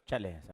चले सर।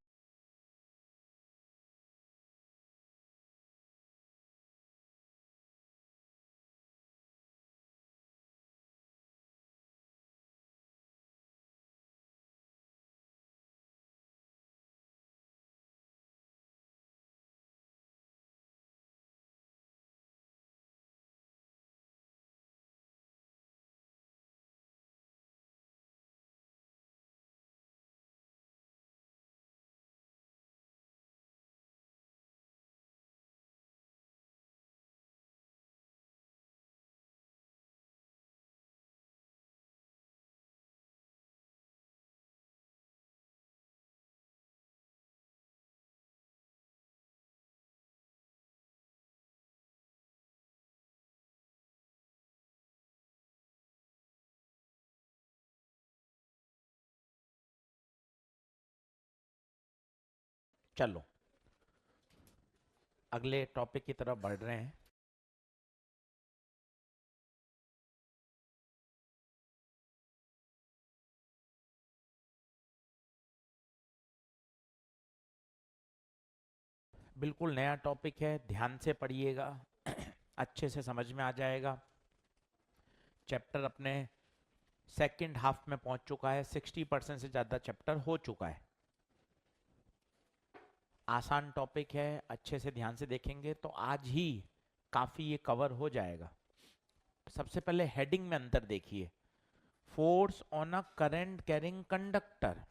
चलो अगले टॉपिक की तरफ बढ़ रहे हैं। बिल्कुल नया टॉपिक है, ध्यान से पढ़िएगा। अच्छे से समझ में आ जाएगा। चैप्टर अपने सेकंड हाफ में पहुंच चुका है, 60% से ज़्यादा चैप्टर हो चुका है। आसान टॉपिक है, अच्छे से ध्यान से देखेंगे तो आज ही काफ़ी ये कवर हो जाएगा। सबसे पहले हेडिंग में अंतर देखिए, force on a current carrying conductor.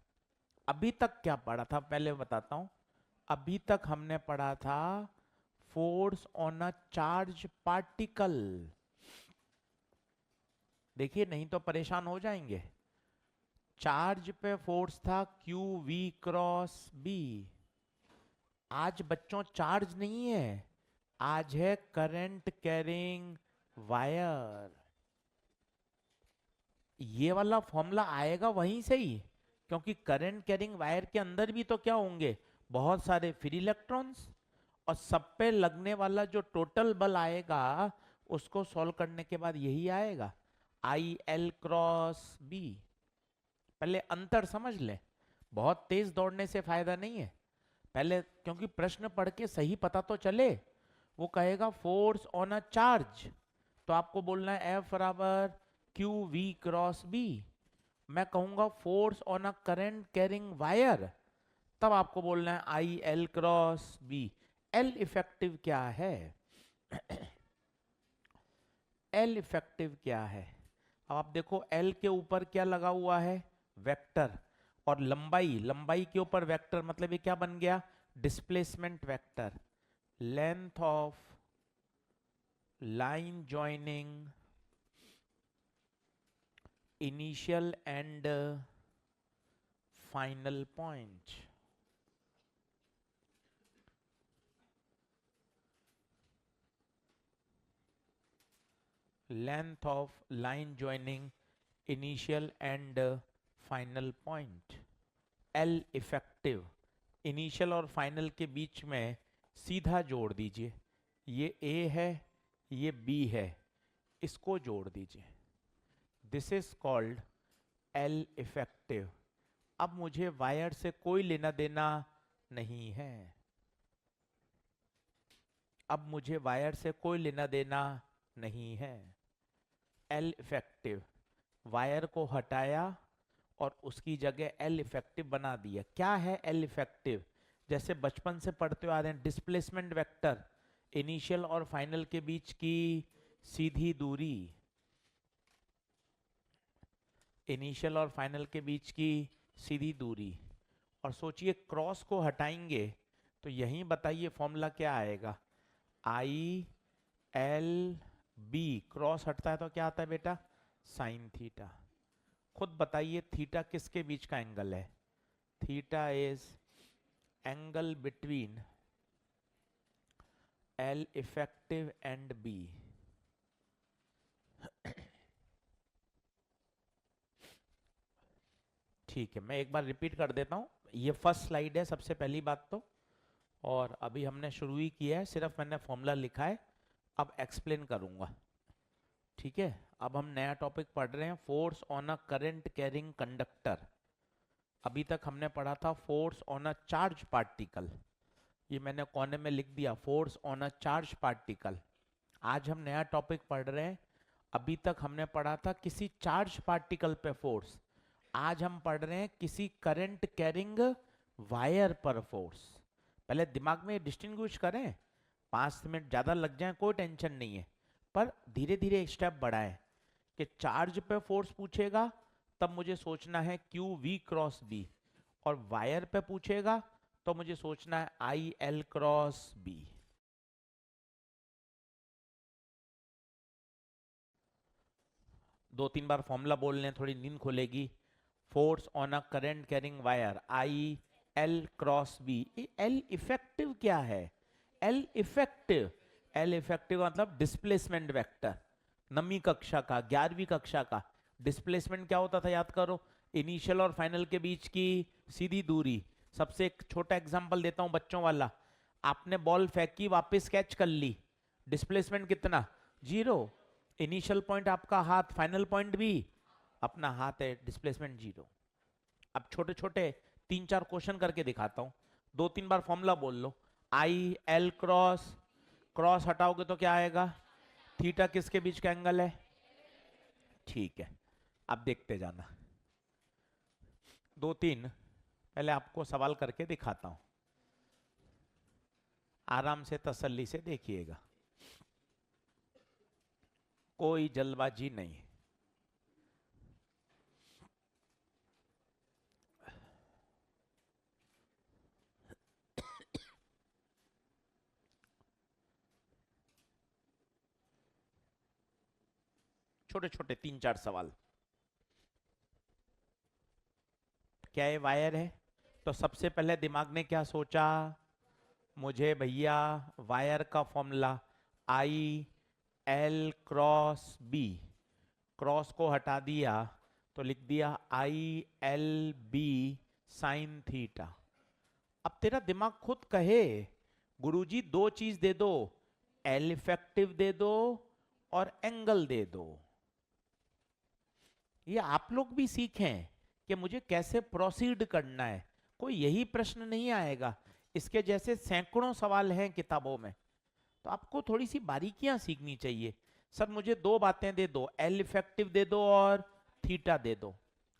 अभी तक क्या पढ़ा था पहले बताता हूं। अभी तक हमने पढ़ा था force on a charge particle. देखिए नहीं तो परेशान हो जाएंगे। चार्ज पे फोर्स था क्यू वी क्रॉस बी। आज बच्चों चार्ज नहीं है, आज है करंट कैरिंग वायर। ये वाला फॉर्मूला आएगा वहीं से ही, क्योंकि करंट कैरिंग वायर के अंदर भी तो क्या होंगे, बहुत सारे फ्री इलेक्ट्रॉन्स। और सब पे लगने वाला जो टोटल बल आएगा उसको सॉल्व करने के बाद यही आएगा, आई एल क्रॉस बी। पहले अंतर समझ ले, बहुत तेज दौड़ने से फायदा नहीं है। पहले क्योंकि प्रश्न पढ़ के सही पता तो चले। वो कहेगा फोर्स ऑन अ चार्ज, तो आपको बोलना है एफ बराबर क्यू वी क्रॉस बी। मैं कहूंगा force on a current carrying wire, तब आपको बोलना है I L cross B. L effective क्या है? एल इफेक्टिव क्या है? अब आप देखो एल के ऊपर क्या लगा हुआ है, वेक्टर। और लंबाई, लंबाई के ऊपर वेक्टर, मतलब ये क्या बन गया, displacement vector. Length of line joining initial and final point. Length of line joining initial and final point, L effective. Initial और फाइनल के बीच में सीधा जोड़ दीजिए, ये ए है ये बी है, इसको जोड़ दीजिए। This is called L effective. अब मुझे वायर से कोई लेना देना नहीं है। अब मुझे वायर से कोई लेना देना नहीं है। एल इफेक्टिव, वायर को हटाया और उसकी जगह एल इफेक्टिव बना दिया। क्या है एल इफेक्टिव? जैसे बचपन से पढ़ते हुए आ रहे हैं, डिस्प्लेसमेंट वेक्टर, इनिशियल और फाइनल के बीच की सीधी दूरी। इनिशियल और फाइनल के बीच की सीधी दूरी। और सोचिए क्रॉस को हटाएंगे तो यहीं बताइए फॉर्मूला क्या आएगा, आई एल बी। क्रॉस हटता है तो क्या आता है बेटा, साइन थीटा। खुद बताइए थीटा किसके बीच का एंगल है? Theta is angle between L effective and B. ठीक है, मैं एक बार रिपीट कर देता हूं। ये फर्स्ट स्लाइड है सबसे पहली बात तो, और अभी हमने शुरू ही किया है, सिर्फ मैंने फॉर्मूला लिखा है, अब एक्सप्लेन करूंगा। ठीक है, अब हम नया टॉपिक पढ़ रहे हैं, force on a current carrying conductor. अभी तक हमने पढ़ा था force on a charge particle, ये मैंने कोने में लिख दिया, force on a charge particle. आज हम नया टॉपिक पढ़ रहे हैं। अभी तक हमने पढ़ा था किसी चार्ज पार्टिकल पे फोर्स, आज हम पढ़ रहे हैं किसी करंट कैरिंग वायर पर फोर्स। पहले दिमाग में डिस्टिंग्विश करें, 5 मिनट ज्यादा लग जाए कोई टेंशन नहीं है, पर धीरे धीरे एक स्टेप बढ़ाएं कि चार्ज पे फोर्स पूछेगा तब मुझे सोचना है क्यू वी क्रॉस बी, और वायर पे पूछेगा तो मुझे सोचना है आई एल क्रॉस बी। दो तीन बार फॉर्मूला बोल लें, थोड़ी नींद खुलेगी। Force on a current carrying wire I L cross B. L effective क्या है? एल इफेक्टिव, एल इफेक्टिव मतलब डिस्प्लेसमेंट वेक्टर। नवीं कक्षा का, 11वीं कक्षा का डिस्प्लेसमेंट क्या होता था याद करो, इनिशियल और फाइनल के बीच की सीधी दूरी। सबसे एक छोटा एग्जांपल देता हूं बच्चों वाला, आपने बॉल फेंकी वापस कैच कर ली, डिस्प्लेसमेंट कितना? 0। इनिशियल पॉइंट आपका हाथ, फाइनल पॉइंट भी अपना हाथ है, डिस्प्लेसमेंट 0। अब छोटे छोटे 3-4 क्वेश्चन करके दिखाता हूं, 2-3 बार फॉर्मूला बोल लो। आई एल क्रॉस, क्रॉस हटाओगे तो क्या आएगा? थीटा किसके बीच का एंगल है? ठीक है, अब देखते जाना। 2-3 पहले आपको सवाल करके दिखाता हूं, आराम से तसल्ली से देखिएगा, कोई जल्दबाजी नहीं। छोटे छोटे 3-4 सवाल। क्या ये वायर है? तो सबसे पहले दिमाग ने क्या सोचा, मुझे भैया वायर का formula I L cross B, cross को हटा दिया तो लिख दिया I L B sine theta. अब तेरा दिमाग खुद कहे गुरुजी दो चीज दे दो, एल इफेक्टिव दे दो और एंगल दे दो। ये आप लोग भी सीखें कि मुझे कैसे प्रोसीड करना है, कोई यही प्रश्न नहीं आएगा, इसके जैसे सैकड़ों सवाल हैं किताबों में। तो आपको थोड़ी सी बारीकियां सीखनी चाहिए। सर मुझे दो बातें दे दो, एल इफेक्टिव दे दो और थीटा दे दो।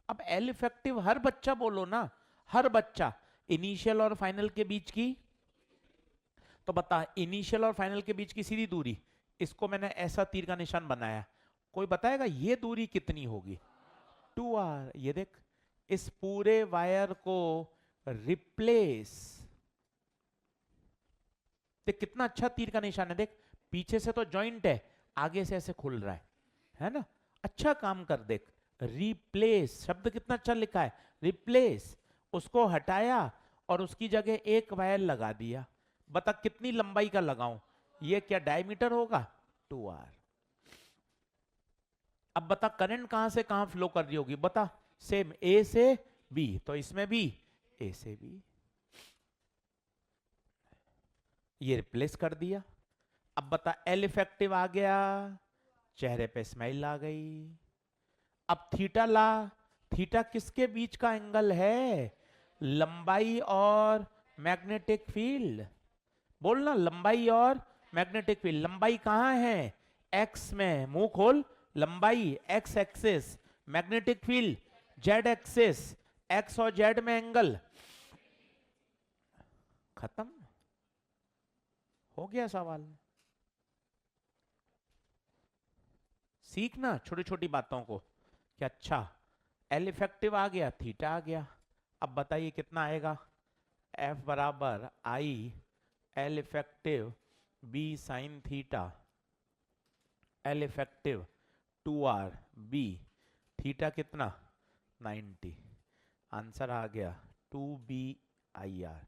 अब एल इफेक्टिव हर बच्चा बोलो ना, हर बच्चा, इनिशियल और फाइनल के बीच की, तो बता इनिशियल और फाइनल के बीच की सीधी दूरी, इसको मैंने ऐसा तीर का निशान बनाया, कोई बताएगा ये दूरी कितनी होगी? 2r। ये देख, इस पूरे वायर को रिप्लेस, देख कितना अच्छा तीर का निशान है, देख पीछे से तो जॉइंट है, आगे से ऐसे खुल रहा है ना? अच्छा काम कर, देख रिप्लेस शब्द कितना अच्छा लिखा है, रिप्लेस। उसको हटाया और उसकी जगह एक वायर लगा दिया। बता कितनी लंबाई का लगाऊं? ये क्या डायमीटर होगा? 2r। अब बता करंट कहां से कहां फ्लो कर रही होगी, बता। सेम ए से बी, तो इसमें भी ए से बी, ये रिप्लेस कर दिया। अब बता एल इफेक्टिव आ गया, चेहरे पे स्माइल आ गई। अब थीटा ला, थीटा किसके बीच का एंगल है? लंबाई और मैग्नेटिक फील्ड। बोलना, लंबाई और मैग्नेटिक फील्ड। लंबाई कहां है? एक्स में, मुंह खोल। लंबाई x axis, magnetic field Z axis, x और जेड में एंगल। खत्म हो गया सवाल। सीखना छोटी छोटी बातों को कि अच्छा एल इफेक्टिव आ गया, थीटा आ गया। अब बताइए कितना आएगा? एफ बराबर I L effective B sine theta, L effective 2r B, theta कितना? 90। आंसर आ गया 2b/r।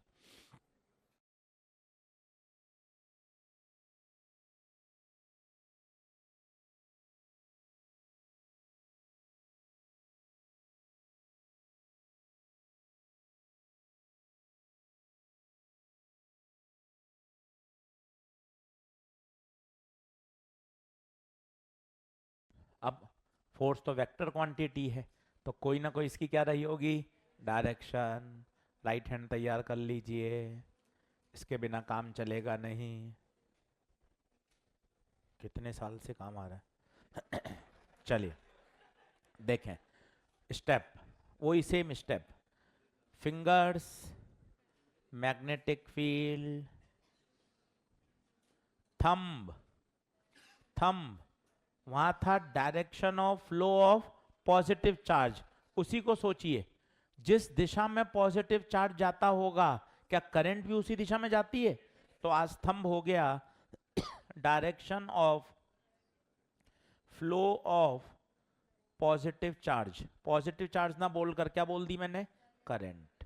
अब फोर्स तो वेक्टर क्वांटिटी है, तो कोई ना कोई इसकी क्या रही होगी? डायरेक्शन, राइट हैंड तैयार कर लीजिए, इसके बिना काम चलेगा नहीं। कितने साल से काम आ रहा है। चलिए देखें स्टेप, वही same step, fingers, magnetic field, thumb, thumb, वहां था direction of flow of positive charge, उसी को सोचिए, जिस दिशा में पॉजिटिव चार्ज जाता होगा क्या करंट भी उसी दिशा में जाती है? तो आज थंब हो गया direction of flow of positive charge, positive charge ना बोलकर क्या बोल दी मैंने? Current.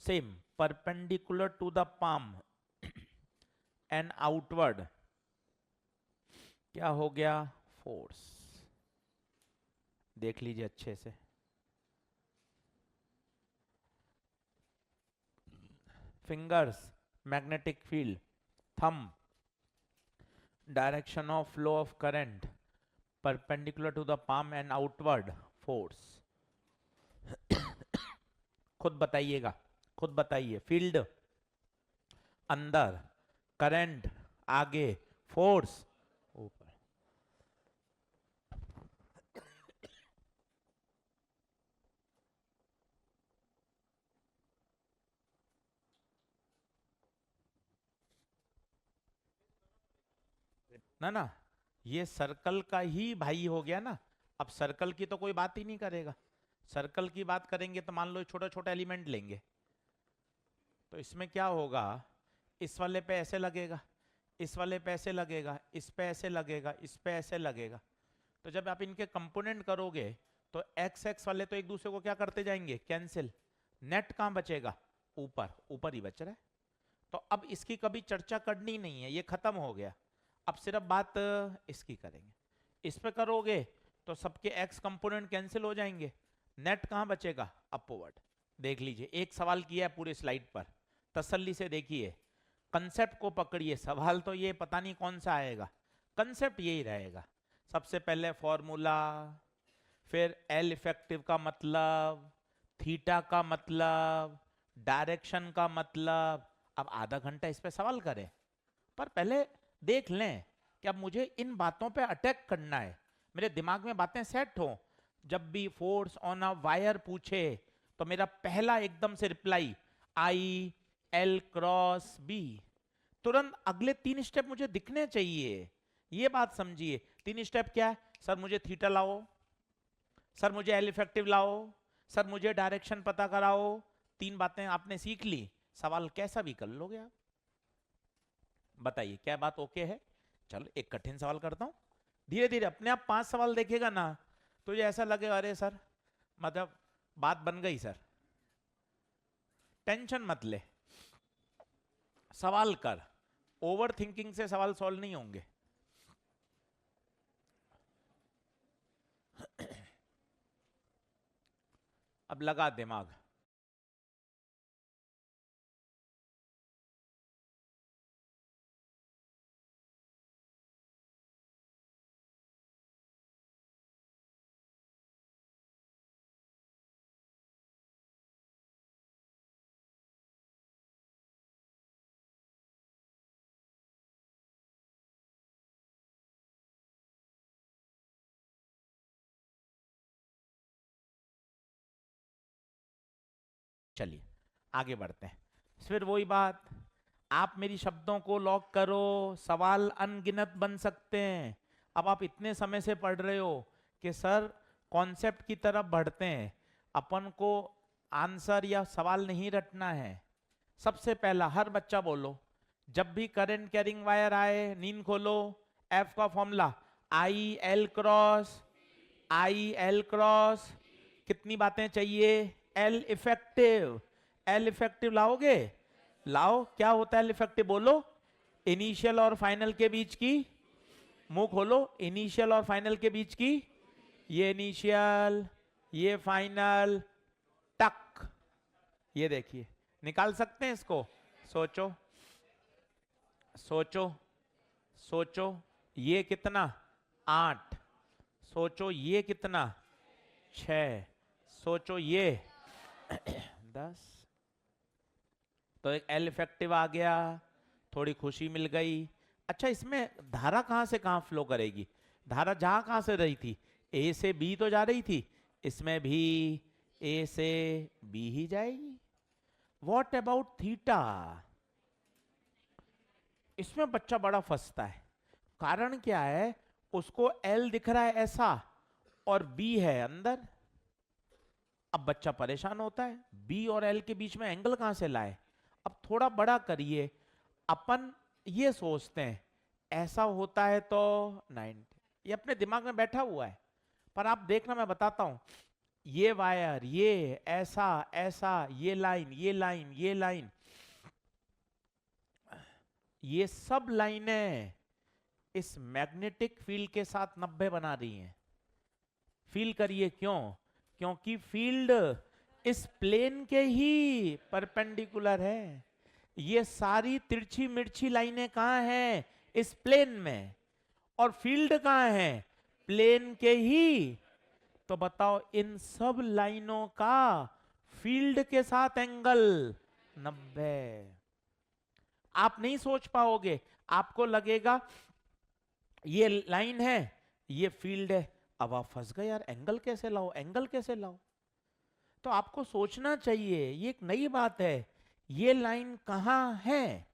Same perpendicular to the palm and outward क्या हो गया? फोर्स। देख लीजिए अच्छे से, fingers, magnetic field, thumb, direction of flow of current, perpendicular to the palm and outward force. खुद बताइएगा, खुद बताइए, फील्ड अंदर, करंट आगे, फोर्स ऊपर। ना ना, ये सर्कल का ही भाई हो गया ना। अब सर्कल की तो कोई बात ही नहीं करेगा, सर्कल की बात करेंगे तो मान लो छोटा छोटा एलिमेंट लेंगे, तो इसमें क्या होगा, इस वाले पे ऐसे लगेगा, इस वाले पे ऐसे लगेगा, इस पे ऐसे लगेगा, इस पे ऐसे लगेगा। तो जब आप इनके कंपोनेंट करोगे तो एक्स एक्स वाले तो एक दूसरे को क्या करते जाएंगे? कैंसिल। नेट कहां बचेगा? ऊपर, ऊपर ही बच रहा है। तो अब इसकी कभी चर्चा करनी नहीं है, ये खत्म हो गया। अब सिर्फ बात इसकी करेंगे। इस पे करोगे तो सबके एक्स कंपोनेंट कैंसिल हो जाएंगे, नेट कहां बचेगा? अपवर्ड। देख लीजिए, एक सवाल किया है पूरे स्लाइड पर, तसल्ली से देखिए, कंसेप्ट को पकड़िए। सवाल तो ये पता नहीं कौन सा आएगा, कंसेप्ट यही रहेगा। सबसे पहले फॉर्मूला, फिर एल इफेक्टिव का मतलब, थीटा का मतलब, डायरेक्शन का मतलब। अब आधा घंटा इस पे सवाल करें, पर पहले देख लें कि अब मुझे इन बातों पे अटैक करना है, मेरे दिमाग में बातें सेट हो। जब भी फोर्स ऑन अ वायर पूछे तो मेरा पहला एकदम से reply I L cross B, तुरंत अगले 3 स्टेप मुझे दिखने चाहिए। ये बात समझिए। 3 स्टेप क्या है? सर मुझे थीटा लाओ, सर मुझे एल इफेक्टिव लाओ, सर मुझे डायरेक्शन पता कराओ। 3 बातें आपने सीख ली, सवाल कैसा भी कर लोगे आप। बताइए क्या बात ओके है? चलो एक कठिन सवाल करता हूं, धीरे धीरे अपने आप 5 सवाल देखेगा ना तो ये ऐसा लगेगा अरे सर मतलब बात बन गई सर। टेंशन मत ले, सवाल कर, ओवर थिंकिंग से सवाल सॉल्व नहीं होंगे। अब लगा दिमाग। चलिए आगे बढ़ते हैं। फिर वही बात, आप मेरी शब्दों को लॉक करो, सवाल अनगिनत बन सकते हैं। अब आप इतने समय से पढ़ रहे हो कि सर कॉन्सेप्ट की तरफ बढ़ते हैं, अपन को आंसर या सवाल नहीं रटना है। सबसे पहला हर बच्चा बोलो, जब भी करंट कैरिंग वायर आए नींद खोलो, एफ का formula I L cross, I L cross. कितनी बातें चाहिए? एल इफेक्टिव, एल इफेक्टिव लाओगे? लाओ। क्या होता है एल इफेक्टिव बोलो? इनिशियल और फाइनल के बीच की, मुंह खोलो, इनिशियल और फाइनल के बीच की, ये इनिशियल ये फाइनल, टक। ये देखिए, निकाल सकते हैं इसको? सोचो सोचो सोचो, ये कितना? 8। सोचो ये कितना? 6। सोचो ये 10, तो एक एल इफेक्टिव आ गया, थोड़ी खुशी मिल गई। अच्छा, इसमें धारा कहां से कहां फ्लो करेगी? धारा जहां कहां से रही थी, ए से बी तो जा रही थी, इसमें भी ए से बी ही जाएगी। What about theta? इसमें बच्चा बड़ा फंसता है। कारण क्या है, उसको एल दिख रहा है ऐसा और बी है अंदर। अब बच्चा परेशान होता है, बी और एल के बीच में एंगल कहां से लाए? अब थोड़ा बड़ा करिए, अपन ये सोचते हैं ऐसा होता है तो 90, ये अपने दिमाग में बैठा हुआ है। पर आप देखना, मैं बताता हूं, ये वायर, ये ऐसा ऐसा, ये लाइन, ये लाइन, ये लाइन, ये सब लाइनें इस मैग्नेटिक फील्ड के साथ 90 बना रही हैं। फील करिए क्यों? क्योंकि फील्ड इस प्लेन के ही परपेंडिकुलर है। ये सारी तिरछी मिर्ची लाइनें कहां हैं? इस प्लेन में। और फील्ड कहां है? प्लेन के ही। तो बताओ, इन सब लाइनों का फील्ड के साथ एंगल 90। आप नहीं सोच पाओगे, आपको लगेगा ये लाइन है, ये फील्ड है। अब आप फंस गए, यार एंगल कैसे लाओ, एंगल कैसे लाओ? तो आपको सोचना चाहिए, ये एक नई बात है। ये लाइन कहां है?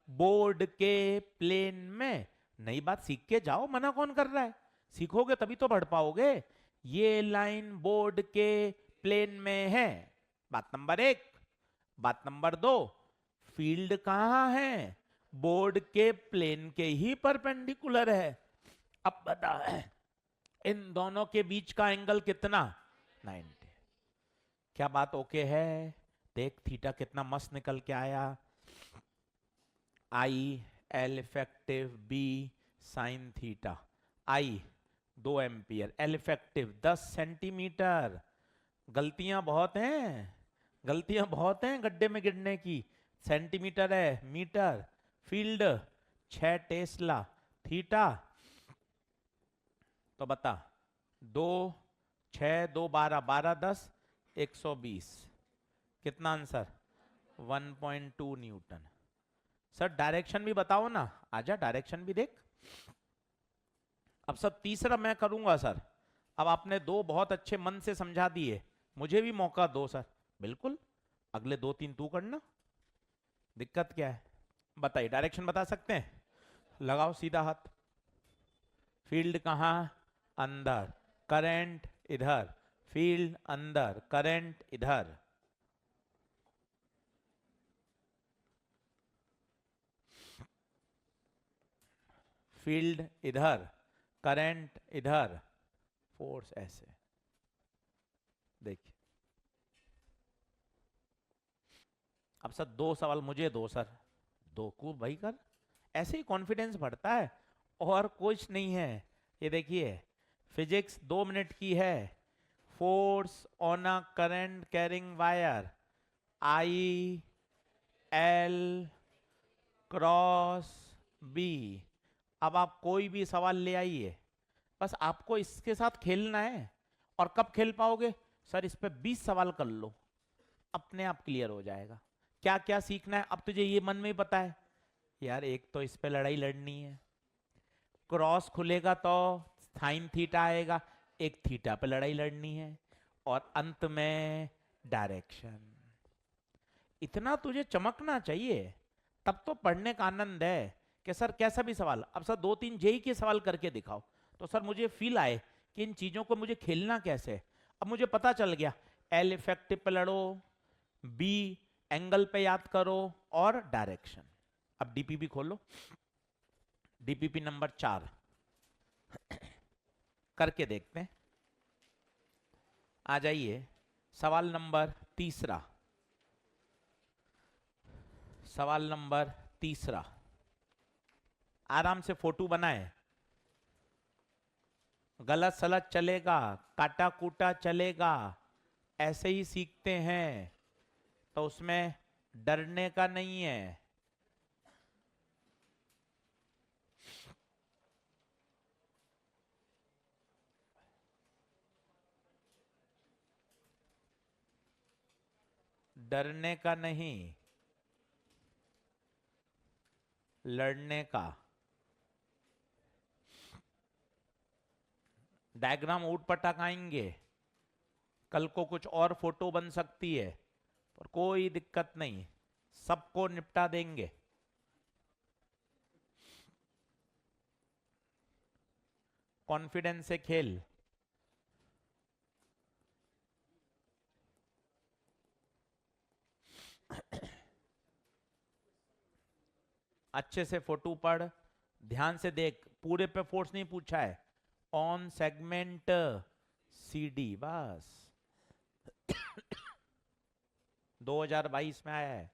बोर्ड के प्लेन में। नई बात सीख के जाओ, मना कौन कर रहा है? सीखोगे तभी तो बढ़ पाओगे। ये लाइन बोर्ड के प्लेन में है, बात नंबर 1। बात नंबर 2, फील्ड कहां है? बोर्ड के प्लेन के ही परपेंडिकुलर है। अब बता, इन दोनों के बीच का एंगल कितना? 90। क्या बात ओके है? देख थीटा कितना मस्त निकल के आया। I L effective B sine theta. I 2 ampere, L effective 10 centimetre. गलतियां बहुत हैं, गलतियां बहुत हैं गड्ढे में गिरने की। सेंटीमीटर है, मीटर। Field 6 Tesla. थीटा तो बता, 2 6 2 12, 12 10 120। कितना आंसर? 1.2 न्यूटन। सर डायरेक्शन भी बताओ ना, आजा डायरेक्शन भी देख। अब सर तीसरा मैं करूंगा सर। अब आपने 2 बहुत अच्छे मन से समझा दिए, मुझे भी मौका दो सर। बिल्कुल, अगले 2 3 तू करना। दिक्कत क्या है बताइए? डायरेक्शन बता सकते हैं? लगाओ सीधा हाथ। फील्ड कहां? अंदर। करंट इधर। फील्ड अंदर, करंट इधर। फील्ड इधर, करंट इधर, फोर्स ऐसे। देखिए, अब सर 2 सवाल मुझे दो सर। 2 को भाई कर, ऐसे ही कॉन्फिडेंस बढ़ता है और कुछ नहीं है। ये देखिए, फिजिक्स 2 मिनट की है। Force on a current carrying wire, I L cross B. अब आप कोई भी सवाल ले आइए, बस आपको इसके साथ खेलना है। और कब खेल पाओगे? सर इस पे 20 सवाल कर लो, अपने आप क्लियर हो जाएगा। क्या क्या सीखना है अब तुझे ये मन में ही पता है। यार एक तो इस पे लड़ाई लड़नी है, क्रॉस खुलेगा तो साइन थीटा आएगा, एक थीटा पे लड़ाई लड़नी है, और अंत में डायरेक्शन। इतना तुझे चमकना चाहिए, तब तो पढ़ने का आनंद है। कि सर कैसा भी सवाल, अब सर 2 3 जेई के सवाल करके दिखाओ, तो सर मुझे फील आए कि इन चीजों को मुझे खेलना कैसे है। अब मुझे पता चल गया, एल इफेक्टिव पे लड़ो, बी एंगल पे याद करो, और डायरेक्शन। अब डीपीपी खोलो, डीपीपी नंबर 4 करके देखते हैं। आ जाइए, सवाल नंबर तीसरा। सवाल नंबर तीसरा, आराम से फोटो बनाए। गलत सलत चलेगा, काटा कूटा चलेगा, ऐसे ही सीखते हैं, तो उसमें डरने का नहीं है। डरने का नहीं, लड़ने का। डायग्राम ऊट पटाक आएंगे, कल को कुछ और फोटो बन सकती है, पर कोई दिक्कत नहीं, सबको निपटा देंगे। कॉन्फिडेंस से खेल। अच्छे से फोटो पढ़, ध्यान से देख, पूरे पे फोर्स नहीं पूछा है, ऑन सेगमेंट सीडी बस। 2022 में आया है।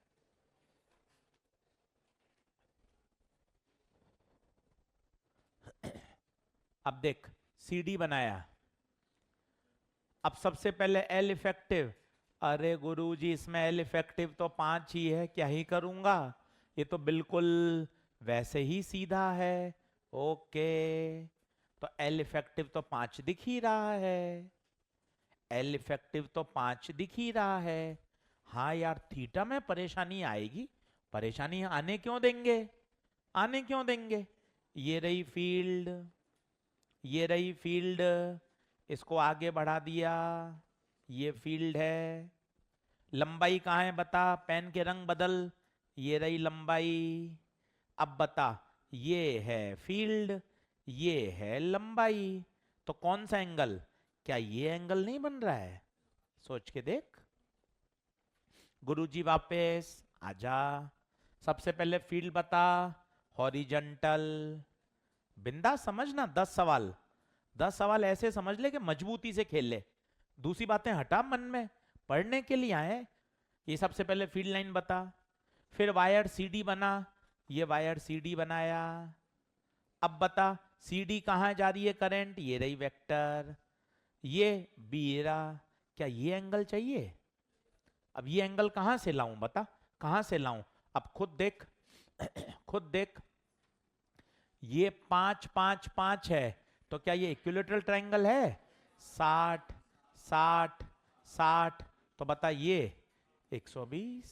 अब देख, सीडी बनाया, अब सबसे पहले एल इफेक्टिव। अरे गुरुजी इसमें एल इफेक्टिव तो 5 ही है, क्या ही करूंगा, ये तो बिल्कुल वैसे ही सीधा है। ओके, तो एल इफेक्टिव तो 5 दिख ही रहा है, एल इफेक्टिव तो 5 दिख ही रहा है। हाँ यार, थीटा में परेशानी आएगी, परेशानी आने क्यों देंगे, आने क्यों देंगे। ये रही फील्ड, ये रही फील्ड, इसको आगे बढ़ा दिया, ये फील्ड है। लंबाई कहाँ है बता, पेन के रंग बदल, ये रही लंबाई। अब बता, ये है फील्ड, ये है लंबाई, तो कौन सा एंगल, क्या ये एंगल नहीं बन रहा है, सोच के देख। गुरुजी वापस आजा, सबसे पहले फील्ड बता, हॉरिजॉन्टल। बिंदा समझना, 10 सवाल ऐसे समझ ले कि मजबूती से खेल ले, दूसरी बातें हटा मन में, पढ़ने के लिए आए। ये सबसे पहले फील्ड लाइन बता, फिर वायर सीडी बना, ये वायर सीडी बनाया। अब बता सीडी कहां जा रही है करंट, ये रही वेक्टर, ये बी रहा, क्या ये एंगल चाहिए। अब ये एंगल कहां से लाऊं बता, कहां से लाऊं, अब खुद देख खुद देख, ये 5 5 5 है, तो क्या ये इक्विलेटरल ट्रायंगल है, 60 60 60, तो बता ये 120,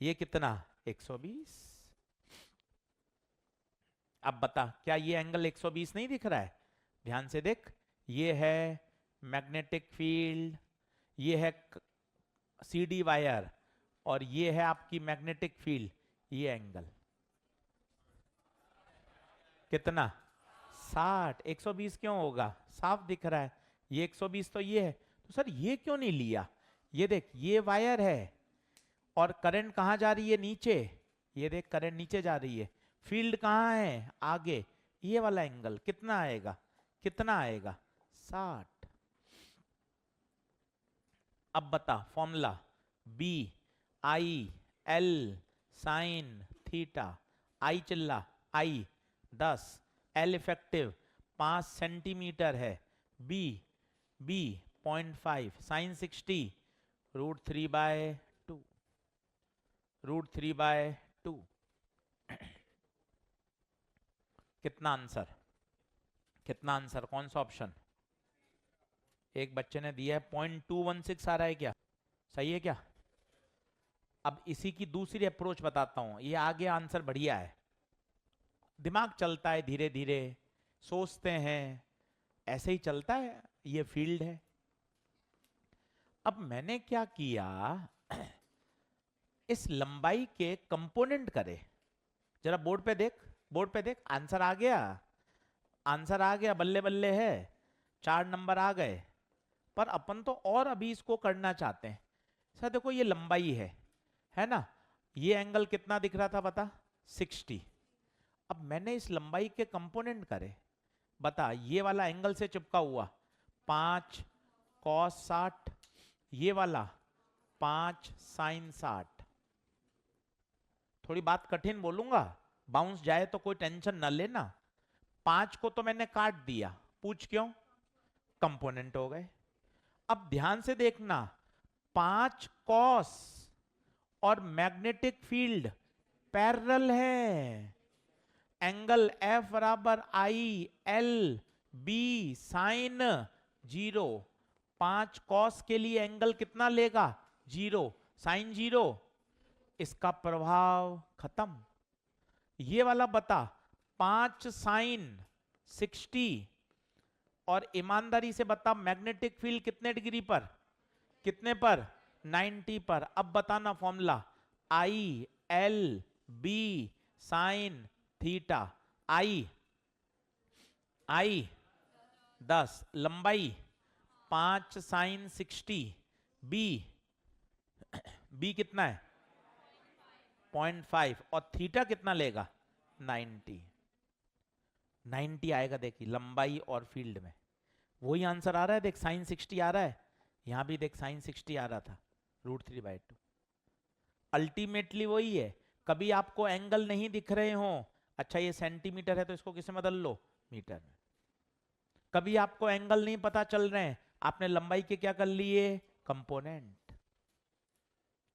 ये कितना 120। अब बता क्या ये एंगल 120 नहीं दिख रहा है, ध्यान से देख, ये है मैग्नेटिक फील्ड, ये है सीडी वायर, और ये है आपकी मैग्नेटिक फील्ड, ये एंगल कितना 60, 120 क्यों होगा, साफ दिख रहा है, ये 120 तो ये है, तो सर ये क्यों नहीं लिया। ये देख, ये वायर है और करंट कहां जा रही है, नीचे, ये देख करंट नीचे जा रही है, फील्ड कहां है आगे, ये वाला एंगल कितना आएगा, कितना आएगा 60। अब बता formula, B I L sine theta, I चिल्ला, आई 10, एल इफेक्टिव 5 सेंटीमीटर है, बी 0.5, साइन 60, √3/2, √3/2, कितना आंसर, कितना आंसर, कौन सा ऑप्शन। एक बच्चे ने दिया है 0.216 आ रहा है, क्या सही है क्या। अब इसी की दूसरी अप्रोच बताता हूं, ये आगे आंसर बढ़िया है, दिमाग चलता है धीरे धीरे, सोचते हैं, ऐसे ही चलता है, ये फील्ड है। अब मैंने क्या किया, इस लंबाई के कंपोनेंट करे, जरा बोर्ड पे देख, बोर्ड पे देख, आंसर आ गया, आंसर आ गया, बल्ले बल्ले है, 4 नंबर आ गए। पर अपन तो और अभी इसको करना चाहते हैं। सर देखो ये लंबाई है ना, ये एंगल कितना दिख रहा था बता 60। अब मैंने इस लंबाई के कंपोनेंट करे, बता ये वाला एंगल से चिपका हुआ 5 cos 60, ये वाला 5 sin 60। थोड़ी बात कठिन बोलूंगा, बाउंस जाए तो कोई टेंशन न लेना। 5 को तो मैंने काट दिया, पूछ क्यों, कंपोनेंट हो गए। अब ध्यान से देखना, 5 cos और मैग्नेटिक फील्ड पैरेलल है, एंगल F बराबर I L B sine 0, 5 cos के लिए एंगल कितना लेगा जीरो, साइन जीरो, इसका प्रभाव खत्म। ये वाला बता, 5 साइन 60, और ईमानदारी से बता मैग्नेटिक फील्ड कितने डिग्री पर, कितने पर, 90 पर। अब बताना formula, I L B sine theta. I 10, लंबाई 5 साइन 60, बी कितना है 0.5, और थीटा कितना लेगा 90 आएगा। देखिए लंबाई और फील्ड में वही आंसर आ रहा है। देख साइन 60 आ रहा है, यहां भी देख साइन 60 आ रहा था, √3/2। अल्टीमेटली वही है। कभी आपको एंगल नहीं दिख रहे हो, अच्छा ये सेंटीमीटर है तो इसको किसे बदल लो, मीटर में। कभी आपको एंगल नहीं पता चल रहे हैं, आपने लंबाई के क्या कर लिए, कंपोनेंट।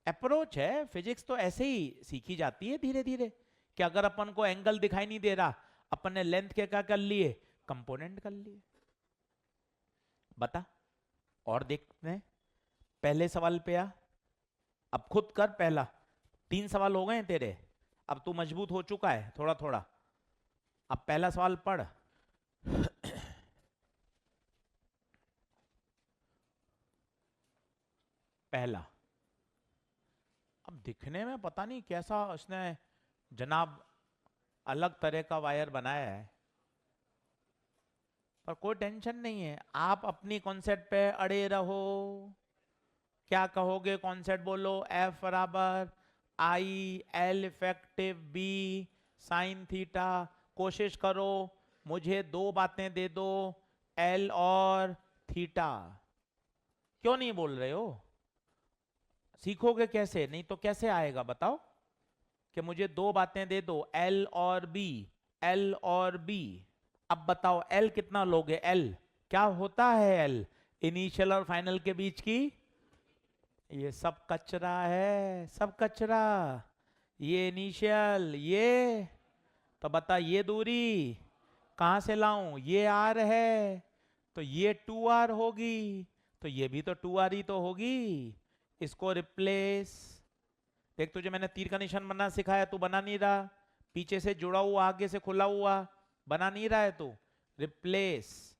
अप्रोच है, फिजिक्स तो ऐसे ही सीखी जाती है धीरे धीरे, कि अगर अपन को एंगल दिखाई नहीं दे रहा, अपन ने लेंथ के क्या कर लिए, कंपोनेंट कर लिए। बता और देखते हैं, पहले सवाल पे आ, अब खुद कर पहला। 3 सवाल हो गए हैं तेरे, अब तू मजबूत हो चुका है थोड़ा थोड़ा। अब पहला सवाल पढ़। पहला, अब दिखने में पता नहीं कैसा उसने जनाब अलग तरह का वायर बनाया है, पर कोई टेंशन नहीं है, आप अपनी कॉन्सेप्ट पे अड़े रहो। क्या कहोगे कॉन्सेप्ट बोलो, F बराबर I L effective B sine theta. कोशिश करो मुझे 2 बातें दे दो, L और थीटा। क्यों नहीं बोल रहे हो, सीखोगे कैसे, नहीं तो कैसे आएगा बताओ, कि मुझे 2 बातें दे दो, L और B, L और B। अब बताओ L कितना लोगे, L क्या होता है, L इनिशियल और फाइनल के बीच की, ये सब कचरा है, सब कचरा। ये इनिशियल, ये तो बता ये दूरी कहां से लाऊं, ये R है तो ये 2R होगी, तो ये भी तो 2R ही तो होगी। इसको रिप्लेस, देख तुझे मैंने तीर का निशान बनाना सिखाया, तू बना नहीं रहा, पीछे से जुड़ा हुआ आगे से खुला हुआ बना नहीं रहा है तू। रिप्लेस,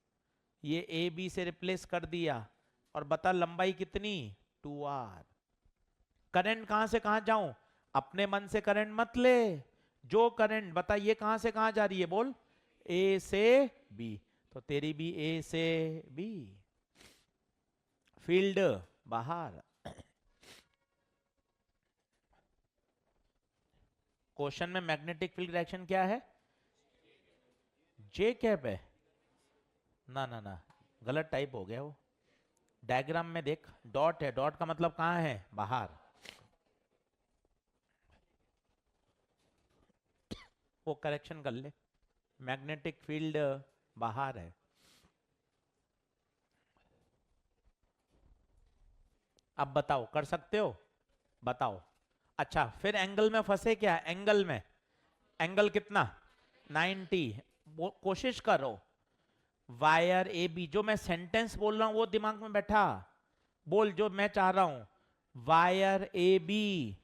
ये ए बी से रिप्लेस कर दिया, और बता लंबाई कितनी 2R। करंट कहां से कहां जाऊं, अपने मन से करंट मत ले, जो करंट बता ये कहां से कहां जा रही है बोल, ए से बी, तो तेरी भी ए से बी। फील्ड बाहर, क्वेश्चन में मैग्नेटिक फील्ड डायरेक्शन क्या है, जे कैप है ना ना ना, गलत टाइप हो गया वो। डायग्राम में देख डॉट है, डॉट का मतलब कहां है, बाहर। वो करेक्शन कर ले, मैग्नेटिक फील्ड बाहर है। अब बताओ कर सकते हो, बताओ। अच्छा फिर एंगल में फंसे क्या, एंगल में, एंगल कितना 90। कोशिश करो वायर ए बी, जो मैं सेंटेंस बोल रहा हूं वो दिमाग में बैठा बोल, जो मैं चाह रहा हूं, वायर ए बी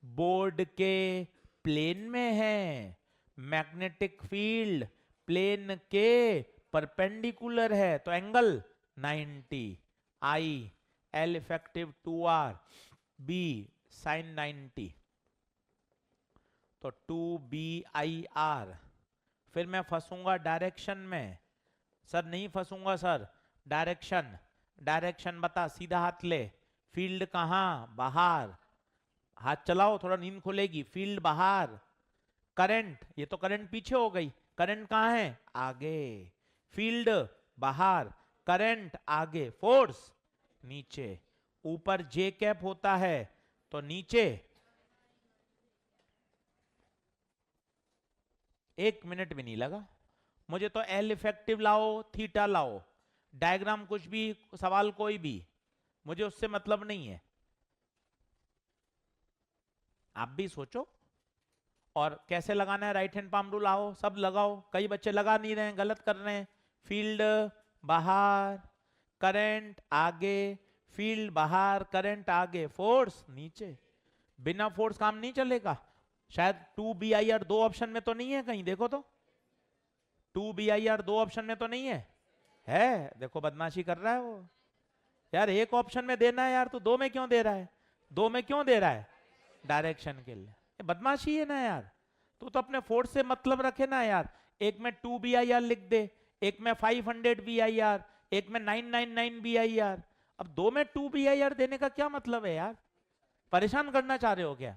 बोर्ड के प्लेन में है, मैग्नेटिक फील्ड प्लेन के परपेंडिकुलर है, तो angle 90। I L effective 2R, B sine 90, तो 2BIR। फिर मैं फंसूंगा डायरेक्शन में, सर नहीं फंसूंगा सर, डायरेक्शन, डायरेक्शन बता, सीधा हाथ ले, फील्ड कहां, बाहर, हाथ चलाओ थोड़ा नींद खुलेगी, फील्ड बाहर। करंट, ये तो करंट पीछे हो गई, करंट कहां है, आगे, फील्ड बाहर, करंट आगे, फोर्स नीचे, ऊपर जे कैप होता है तो नीचे। 1 मिनट भी नहीं लगा मुझे तो, एल इफेक्टिव लाओ थीटा लाओ, डायग्राम कुछ भी, सवाल कोई भी, मुझे उससे मतलब नहीं है। आप भी सोचो, और कैसे लगाना है, राइट हैंड पाम रूल आओ सब लगाओ, कई बच्चे लगा नहीं रहे हैं, गलत कर रहे हैं। फील्ड बाहर, करंट आगे, फील्ड बाहर, करंट आगे, फोर्स नीचे। बिना फोर्स काम नहीं चलेगा। शायद 2BIR दो ऑप्शन में तो नहीं है, कहीं देखो तो 2BIR दो ऑप्शन में तो नहीं है देखो बदमाशी कर रहा है वो। यार एक ऑप्शन में देना है यार, तू दो में क्यों दे रहा है? दो में क्यों दे रहा है? डायरेक्शन के लिए। ये बदमाशी है ना यार। तू तो अपने फोर्स से मतलब रखे ना यार। एक में 2BIR लिख दे, एक में 500BIR, एक में 999BIR। अब दो में 2BIR देने का क्या मतलब है यार? परेशान करना चाह रहे हो क्या?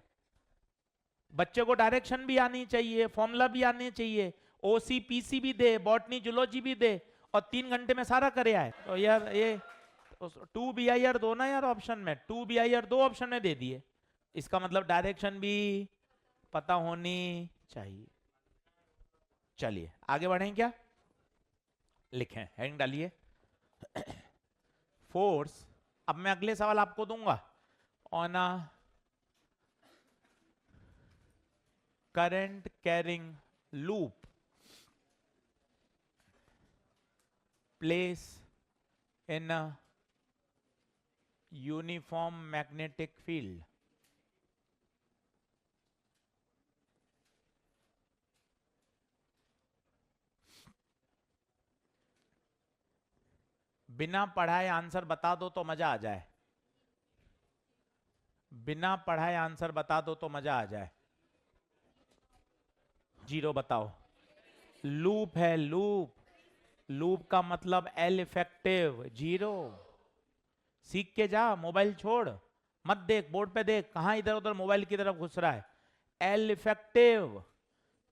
बच्चे को डायरेक्शन भी आनी चाहिए, फॉर्मूला भी आने चाहिए, ओसी पीसी भी दे, बॉटनी जूलॉजी भी दे, और 3 घंटे में सारा करे आए। तो यार ये 2BIR दो ना यार ऑप्शन में, 2BIR दो ऑप्शन में दे दिए, इसका मतलब डायरेक्शन भी पता होनी चाहिए। चलिए आगे बढ़ें क्या? लिखें, हेडिंग डालिए फोर्स। अब मैं अगले सवाल आपको दूंगा। On a current carrying loop place in a uniform magnetic field, बिना पढ़ाए आंसर बता दो तो मजा आ जाए। बिना पढ़ाए आंसर बता दो तो मजा आ जाए। जीरो बताओ। लूप है, लूप। लूप का मतलब एल इफेक्टिव, जीरो। सीख के जा, मोबाइल छोड़, मत देख बोर्ड पे, देख कहां इधर उधर मोबाइल की तरफ घुस रहा है। L effective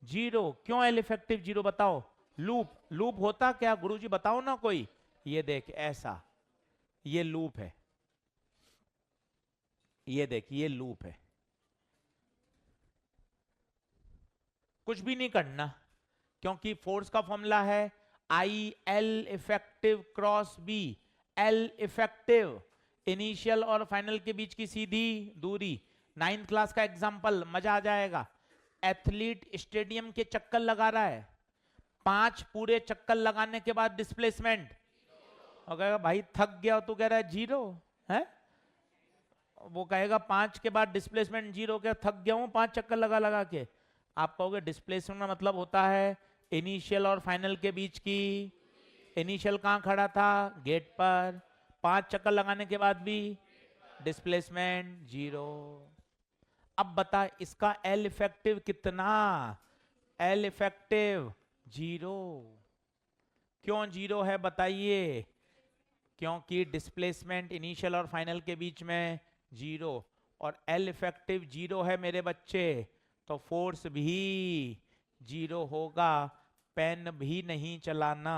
zero. क्यों एल इफेक्टिव जीरो बताओ? लूप। लूप होता क्या गुरुजी बताओ ना कोई। ये देख ऐसा, ये लूप है। ये देख ये लूप है। कुछ भी नहीं करना, क्योंकि फोर्स का फॉर्मूला है I L effective cross B. L effective initial और फाइनल के बीच की सीधी दूरी। 9th क्लास का एग्जाम्पल, मजा आ जाएगा। एथलीट स्टेडियम के चक्कर लगा रहा है, 5 पूरे चक्कर लगाने के बाद डिस्प्लेसमेंट, और कहेगा भाई थक गया, तू कह रहा है जीरो है। वो कहेगा 5 के बाद डिस्प्लेसमेंट जीरो, क्या थक गया हूं 5 चक्कर लगा लगा के। आप कहोगे डिस्प्लेसमेंट का मतलब होता है इनिशियल और फाइनल के बीच की। इनिशियल कहां खड़ा था? गेट पर। 5 चक्कर लगाने के बाद भी डिस्प्लेसमेंट जीरो। अब बता इसका एल इफेक्टिव कितना? L effective zero. क्यों जीरो है बताइए? क्योंकि डिस्प्लेसमेंट इनिशियल और फाइनल के बीच में जीरो, और एल इफेक्टिव जीरो है मेरे बच्चे, तो फोर्स भी जीरो होगा। पेन भी नहीं चलाना।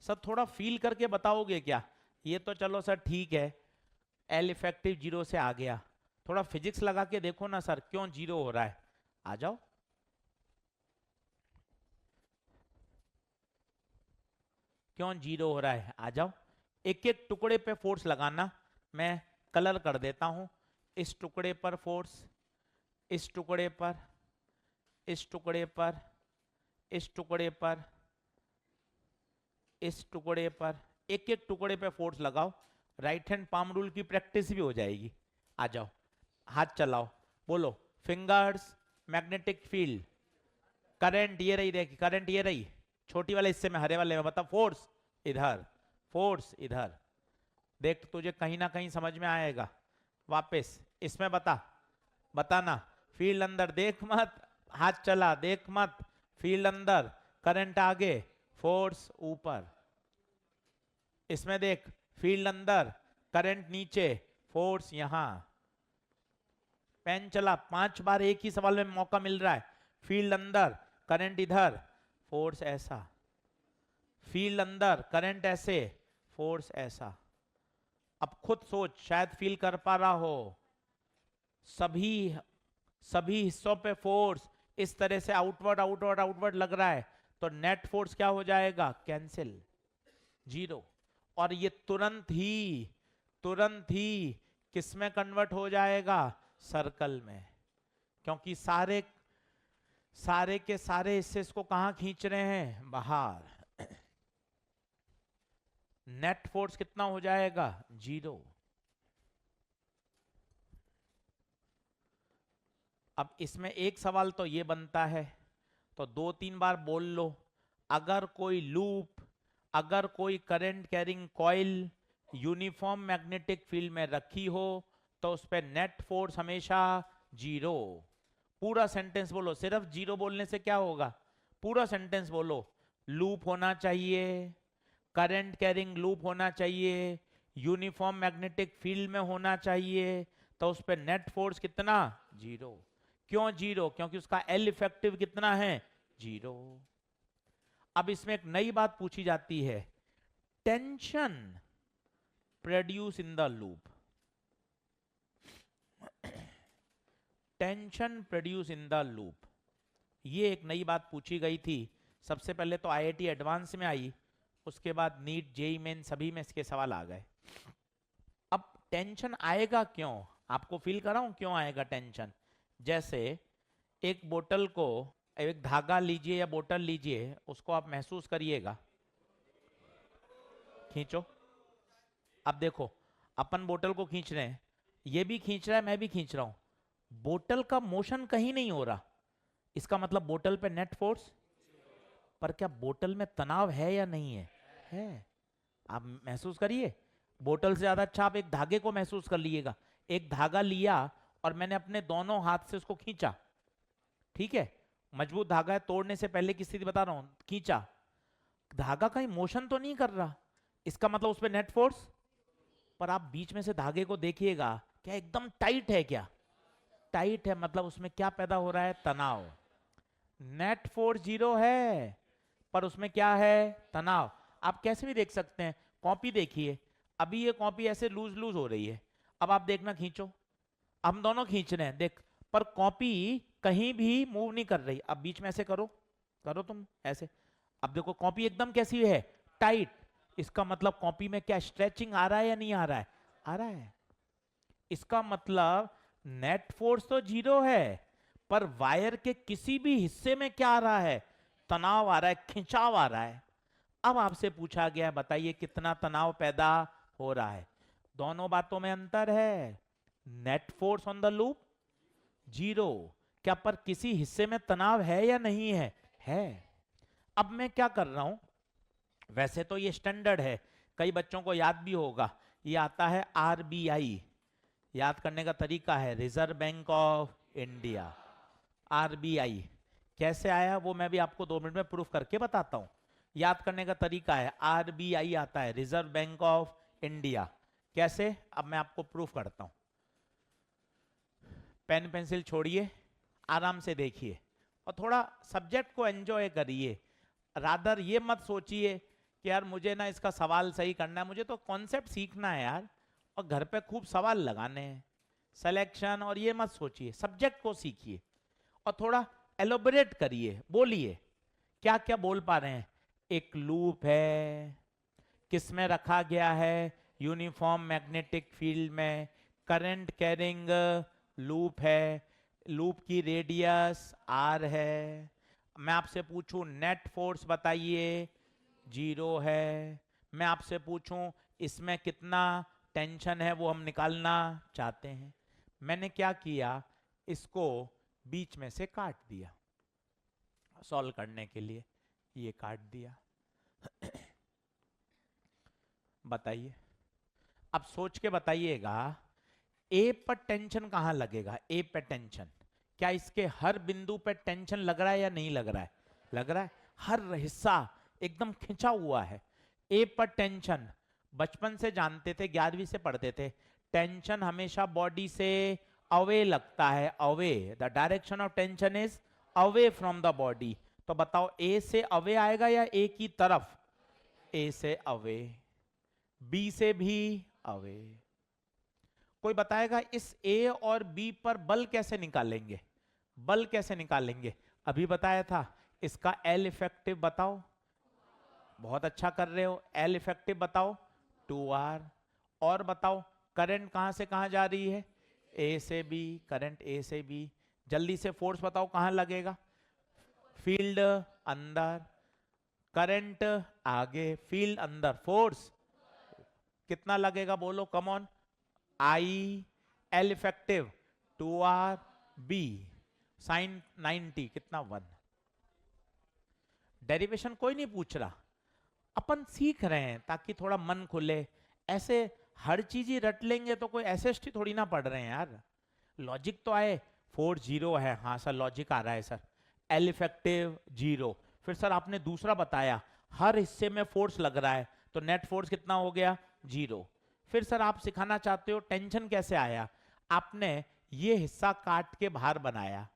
सर थोड़ा फील करके बताओगे क्या? ये तो चलो सर ठीक है, एल इफेक्टिव जीरो से आ गया, थोड़ा फिजिक्स लगा के देखो ना सर, क्यों जीरो हो रहा है? आ जाओ। क्यों जीरो हो रहा है? आ जाओ। एक एक टुकड़े पे फोर्स लगाना। मैं कलर कर देता हूं। इस टुकड़े पर फोर्स, इस टुकड़े पर, इस टुकड़े पर, इस टुकड़े पर, इस टुकड़े पर, एक एक टुकड़े पे फोर्स लगाओ। राइट हैंड पाम रूल की प्रैक्टिस भी हो जाएगी। आ जाओ, हाथ चलाओ, बोलो फिंगर्स, मैग्नेटिक फील्ड, करंट ये रही, देखिए करंट ये रही, छोटी वाले हिस्से में हरे वाले में, बता फोर्स इधर, फोर्स इधर। देख तुझे कहीं ना कहीं समझ में आएगा। वापस इसमें बता, बताना। फील्ड अंदर, देख मत, हाथ चला, देख मत। फील्ड अंदर, करंट आगे, फोर्स ऊपर। इसमें देख, फील्ड अंदर, करंट नीचे, फोर्स यहां। पेन चला, 5 बार एक ही सवाल में मौका मिल रहा है। फील्ड अंदर, करंट इधर, फोर्स ऐसा। फील्ड अंदर, करंट ऐसे, फोर्स ऐसा। अब खुद सोच, शायद फील कर पा रहा हो। सभी सभी हिस्सों पे फोर्स इस तरह से आउटवर्ड आउटवर्ड आउटवर्ड लग रहा है, तो नेट फोर्स क्या हो जाएगा? Cancel, zero. और ये तुरंत ही किस में कन्वर्ट हो जाएगा? सर्कल में। क्योंकि सारे सारे के सारे हिस्से इसको कहां खींच रहे हैं? बाहर। नेट फोर्स कितना हो जाएगा? 0। अब इसमें एक सवाल तो ये बनता है, तो 2-3 बार बोल लो। अगर कोई लूप, अगर कोई current carrying coil uniform magnetic field में रखी हो तो उस पर नेट फोर्स हमेशा 0। पूरा सेंटेंस बोलो, सिर्फ 0 बोलने से क्या होगा? पूरा सेंटेंस बोलो। लूप होना चाहिए, करंट कैरिंग लूप होना चाहिए, यूनिफॉर्म मैग्नेटिक फील्ड में होना चाहिए, तो उस पर नेट फोर्स कितना? 0। क्यों 0? क्योंकि उसका एल इफेक्टिव कितना है? 0। अब इसमें एक नई बात पूछी जाती है, tension produce in the loop, tension produce in the loop, ये एक नई बात पूछी गई थी। सबसे पहले तो आईआईटी एडवांस में आई, उसके बाद नीट, जेई मेन, सभी में इसके सवाल आ गए। अब टेंशन आएगा क्यों? आपको फील कराऊं क्यों आएगा टेंशन। जैसे एक बोतल को, एक धागा लीजिए या बोतल लीजिए, उसको आप महसूस करिएगा, खींचो। अब देखो, अपन बोतल को खींच रहे हैं, ये भी खींच रहा है, मैं भी खींच रहा हूं, बोतल का मोशन कहीं नहीं हो रहा, इसका मतलब बोतल पे नेट फोर्स। पर क्या बोतल में तनाव है या नहीं है? है। आप महसूस करिए, बोतल से ज्यादा अच्छा आप एक धागे को महसूस कर लीजिएगा। एक धागा लिया और मैंने अपने दोनों हाथ से उसको खींचा, ठीक है, मजबूत धागा है, तोड़ने से पहले की स्थिति बता रहा हूं, खींचा, धागा कहीं मोशन तो नहीं कर रहा, इसका मतलब उस पर नेट फोर्स। पर आप बीच में से धागे को देखिएगा, क्या एकदम टाइट है? क्या टाइट है? मतलब उसमें क्या पैदा हो रहा है? तनाव। नेट फोर्स 0 है, पर उसमें क्या है? तनाव। आप कैसे भी देख सकते हैं, कॉपी देखिए, अभी ये कॉपी ऐसे लूज लूज हो रही है, अब आप देखना, खींचो, हम दोनों खींच रहे हैं, देख, पर कॉपी कहीं भी मूव नहीं कर रही। अब बीच में ऐसे करो, करो तुम ऐसे, अब देखो कॉपी एकदम कैसी है? टाइट। इसका मतलब कॉपी में क्या स्ट्रेचिंग आ रहा है या नहीं आ रहा है? आ रहा है। इसका मतलब नेट फोर्स तो 0 है, पर वायर के किसी भी हिस्से में क्या आ रहा है? तनाव आ रहा है, खिंचाव आ रहा है। अब आपसे पूछा गया है, बताइए कितना तनाव पैदा हो रहा है? दोनों बातों में अंतर है। Net force on the loop 0, क्या पर किसी हिस्से में तनाव है या नहीं है? है। अब मैं क्या कर रहा हूं, वैसे तो ये स्टैंडर्ड है, कई बच्चों को याद भी होगा, ये आता है आरबीआई, याद करने का तरीका है reserve bank of India, RBI. कैसे आया वो मैं भी आपको 2 मिनट में प्रूफ करके बताता हूं। याद करने का तरीका है, आरबीआई आता है रिजर्व बैंक ऑफ इंडिया। कैसे? अब मैं आपको प्रूफ करता हूं। पेन पेंसिल छोड़िए, आराम से देखिए और थोड़ा सब्जेक्ट को एंजॉय करिए। रादर ये मत सोचिए कि यार मुझे ना इसका सवाल सही करना है, मुझे तो कॉन्सेप्ट सीखना है यार, और घर पे खूब सवाल लगाने हैं, सिलेक्शन, और ये मत सोचिए, सब्जेक्ट को सीखिए और थोड़ा एलोबरेट करिए, बोलिए क्या क्या बोल पा रहे हैं। एक लूप है, किसमें रखा गया है? यूनिफॉर्म मैग्नेटिक फील्ड में। करंट कैरिंग लूप है, लूप की रेडियस आर है। मैं आपसे पूछूं नेट फोर्स बताइए, 0 है। मैं आपसे पूछूं इसमें कितना टेंशन है, वो हम निकालना चाहते हैं। मैंने क्या किया, इसको बीच में से काट दिया सॉल्व करने के लिए, ये काट दिया। बताइए, अब सोच के बताइएगा, ए पर टेंशन कहां लगेगा? ए पे टेंशन, क्या इसके हर बिंदु पे टेंशन लग रहा है या नहीं लग रहा है? लग रहा है, हर हिस्सा एकदम खिंचा हुआ है। ए पर टेंशन, बचपन से जानते थे, 11वीं से पढ़ते थे, टेंशन हमेशा बॉडी से अवे लगता है, away, the direction of tension is away from the body. तो बताओ, ए से अवे आएगा या ए की तरफ? ए से अवे। बी से भी अवे। कोई बताएगा इस ए और बी पर बल कैसे निकालेंगे? बल कैसे निकालेंगे? अभी बताया था, इसका एल इफेक्टिव बताओ। बहुत अच्छा कर रहे हो, एल इफेक्टिव बताओ 2R। और बताओ करंट कहां से कहां जा रही है? ए से बी, करंट ए से बी। जल्दी से फोर्स बताओ कहां लगेगा? फील्ड अंदर, करंट आगे, फील्ड अंदर, फोर्स कितना लगेगा बोलो, come on. I L effective 2R B sine 90 कितना 1। डेरिवेशन कोई नहीं पूछ रहा, अपन सीख रहे हैं ताकि थोड़ा मन खुले। ऐसे हर चीज ही रट लेंगे तो कोई एसएसटी थोड़ी ना पढ़ रहे हैं यार। लॉजिक तो आए। 4 0 है, हाँ सर लॉजिक आ रहा है सर। L effective 0। फिर सर आपने दूसरा बताया हर हिस्से में फोर्स लग रहा है, तो नेट फोर्स कितना हो गया 0। फिर सर आप सिखाना चाहते हो टेंशन कैसे आया, आपने ये हिस्सा काट के बाहर बनाया,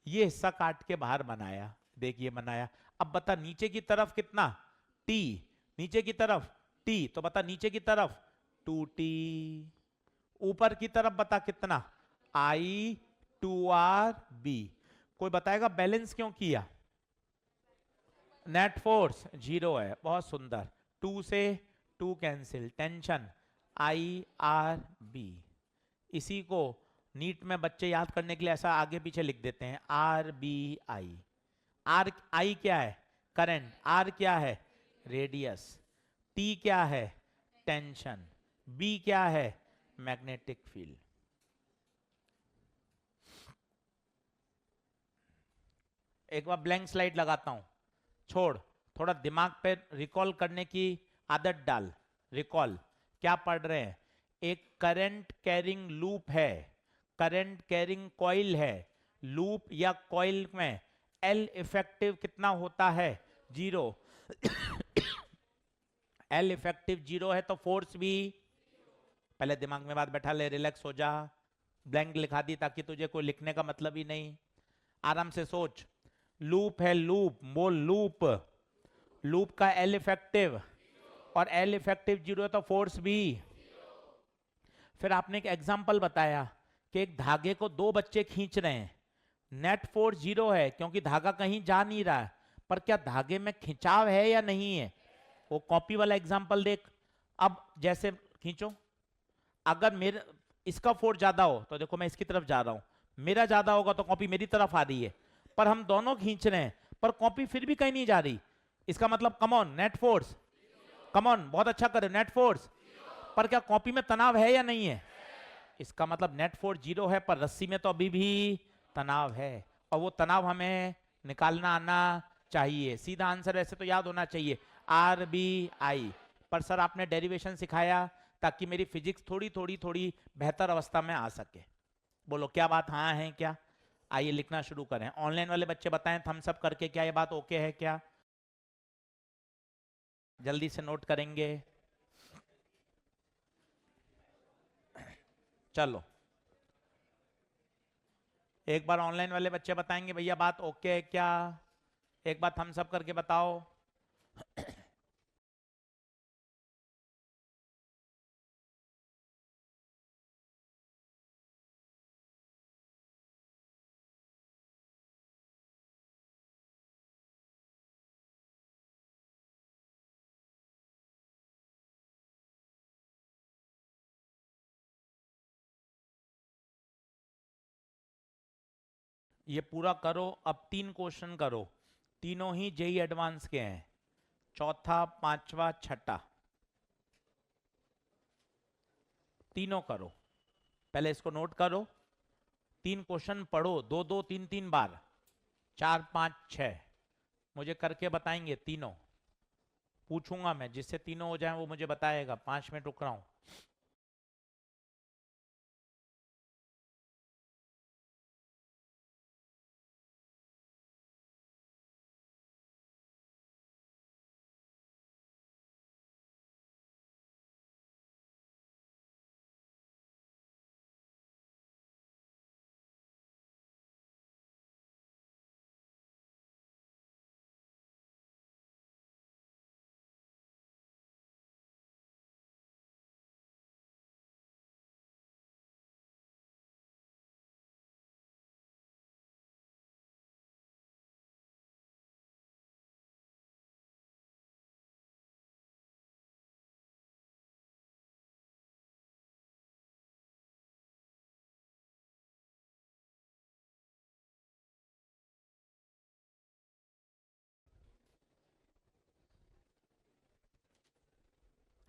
ये हिस्सा काट के बाहर बनाया, देखिए बनाया। अब बता नीचे की तरफ कितना टी, नीचे की तरफ टी, तो बता नीचे की तरफ 2T, ऊपर की तरफ बता कितना I 2R B। कोई बताएगा बैलेंस क्यों किया? नेट फोर्स 0 है, बहुत सुंदर। 2 से 2 कैंसिल, टेंशन IRB। इसी को नीट में बच्चे याद करने के लिए ऐसा आगे पीछे लिख देते हैं RBI। आर आई क्या है? करंट। आर क्या है? रेडियस। टी क्या है? टेंशन। बी क्या है? Magnetic field. एक बार ब्लैंक स्लाइड लगाता हूं, छोड़, थोड़ा दिमाग पे रिकॉल करने की आदत डाल। रिकॉल क्या पढ़ रहे हैं? एक करंट कैरिंग लूप है, करंट कैरिंग कॉइल है। लूप या कॉइल में एल इफेक्टिव कितना होता है? 0। एल इफेक्टिव 0 है तो फोर्स भी, पहले दिमाग में बात बैठा ले, रिलैक्स हो जा। ब्लैंक लिखा दी ताकि तुझे कोई लिखने का मतलब ही नहीं, आराम से सोच। लूप है, लूप वो लूप, लूप का एल इफेक्टिव, और एल इफेक्टिव 0 है तो फोर्स भी। फिर आपने एक एग्जांपल बताया कि एक धागे को 2 बच्चे खींच रहे हैं, नेट फोर्स 0 है क्योंकि धागा कहीं जा नहीं रहा है, पर क्या धागे में खिंचाव है या नहीं है? वो कॉपी वाला एग्जांपल देख। अब जैसे खींचो, अगर मेरे इसका फोर्स ज्यादा हो तो देखो मैं इसकी तरफ जा रहा हूं, मेरा ज्यादा होगा तो कॉपी मेरी तरफ आ रही है, पर हम दोनों खींच रहे हैं, पर कॉपी फिर भी कहीं नहीं जा रही। इसका मतलब come on net force, come on बहुत अच्छा करे, नेट फोर्स। पर क्या कॉपी में तनाव है या नहीं है? इसका मतलब नेट फोर्स 0 है, पर रस्सी में तो अभी भी तनाव है, और वो तनाव हमें निकालना आना चाहिए। सीधा आंसर वैसे तो याद होना चाहिए RBI, पर सर आपने डेरिवेशन सिखाया ताकि मेरी फिजिक्स थोड़ी थोड़ी थोड़ी बेहतर अवस्था में आ सके। बोलो क्या बात हाँ है क्या? आइए लिखना शुरू करें। ऑनलाइन वाले बच्चे बताएं थम्स अप करके क्या ये बात ओके है क्या? जल्दी से नोट करेंगे। चलो एक बार ऑनलाइन वाले बच्चे बताएंगे भैया बात ओके है क्या? एक बार थम्स अप करके बताओ। ये पूरा करो, अब 3 क्वेश्चन करो, तीनों ही जेई एडवांस के हैं, चौथा पांचवा छठा, तीनों करो। पहले इसको नोट करो, 3 क्वेश्चन पढ़ो, 2 2 3 3 बार, 4 5 6 मुझे करके बताएंगे तीनों। पूछूंगा मैं, जिससे तीनों हो जाए वो मुझे बताएगा। 5 मिनट रुक रहा हूं।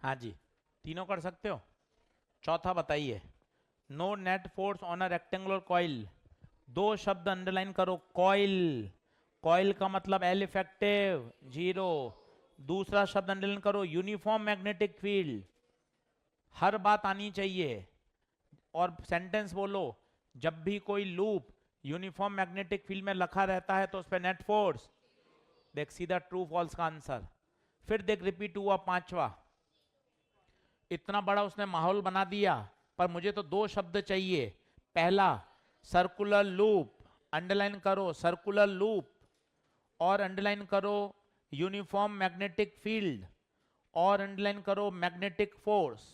हाँ जी तीनों कर सकते हो? चौथा बताइए, no net force on a rectangular coil. दो शब्द अंडरलाइन करो, कॉइल, कॉइल का मतलब एल इफेक्टिव 0। दूसरा शब्द अंडरलाइन करो, यूनिफॉर्म मैग्नेटिक फील्ड, हर बात आनी चाहिए। और सेंटेंस बोलो, जब भी कोई लूप यूनिफॉर्म मैग्नेटिक फील्ड में रखा रहता है तो उस पर नेट फोर्स। देख सीधा ट्रू फॉल्स का आंसर। फिर देख रिपीट हुआ पांचवा, इतना बड़ा उसने माहौल बना दिया, पर मुझे तो दो शब्द चाहिए। पहला सर्कुलर लूप, अंडरलाइन करो सर्कुलर लूप, और अंडरलाइन करो यूनिफॉर्म मैग्नेटिक फील्ड, और अंडरलाइन करो मैग्नेटिक फोर्स।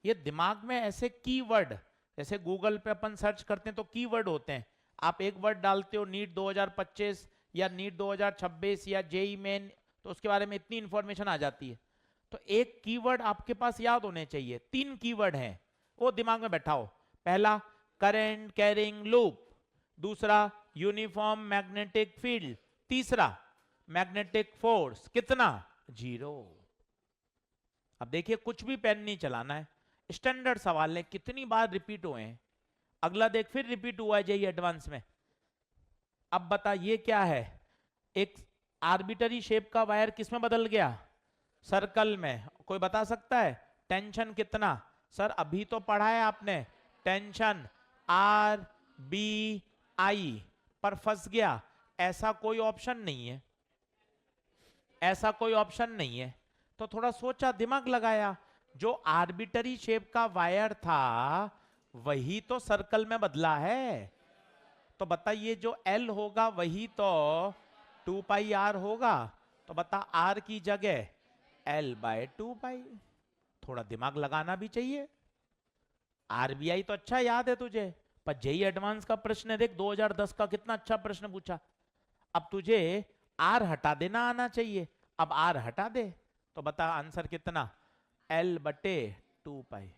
ये दिमाग में ऐसे कीवर्ड, जैसे गूगल पे अपन सर्च करते हैं तो कीवर्ड होते हैं, आप एक वर्ड डालते हो नीट 2025 या नीट 2026 या जेई मेन, तो उसके बारे में इतनी इंफॉर्मेशन आ जाती है। तो एक कीवर्ड आपके पास याद होने चाहिए। तीन कीवर्ड हैं, वो दिमाग में बैठाओ। पहला करंट कैरिंग लूप, दूसरा यूनिफॉर्म मैग्नेटिक फील्ड, तीसरा मैग्नेटिक फोर्स। कितना? 0। अब देखिए कुछ भी पेन नहीं चलाना है, स्टैंडर्ड सवाल है, कितनी बार रिपीट हुए हैं। अगला देख, फिर रिपीट हुआ है जेई एडवांस में। अब बता ये क्या है, एक आर्बिटरी शेप का वायर किस में बदल गया? सर्कल में। कोई बता सकता है टेंशन कितना? सर अभी तो पढ़ा है आपने, टेंशन आर बी आई, पर फंस गया। ऐसा कोई ऑप्शन नहीं है, ऐसा कोई ऑप्शन नहीं है। तो थोड़ा सोचा, दिमाग लगाया, जो आर्बिटरी शेप का वायर था वही तो सर्कल में बदला है। तो बताइए जो एल होगा वही तो 2 पाई आर होगा। तो बता आर की जगह L/2 पाई। थोड़ा दिमाग लगाना भी चाहिए। आरबीआई तो अच्छा याद है तुझे, पर जेई एडवांस का प्रश्न है, देख 2010 का कितना अच्छा प्रश्न पूछा। अब तुझे आर हटा देना आना चाहिए। अब आर हटा दे तो बता आंसर कितना? L/2 पाई।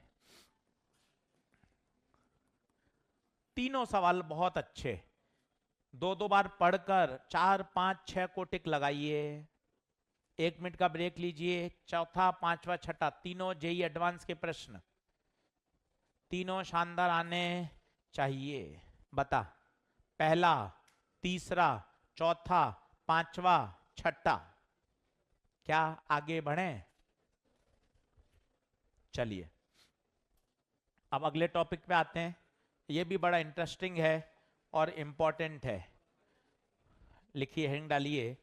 तीनों सवाल बहुत अच्छे, दो दो बार पढ़कर 4 5 6 को टिक लगाइए। 1 मिनट का ब्रेक लीजिए। चौथा पांचवा छठा तीनों जेई एडवांस के प्रश्न, तीनों शानदार आने चाहिए। बता, पहला, तीसरा, चौथा, पांचवा, छठा, क्या आगे बढ़े? चलिए अब अगले टॉपिक पे आते हैं। ये भी बड़ा इंटरेस्टिंग है और इंपॉर्टेंट है। लिखिए, हेडिंग डालिए,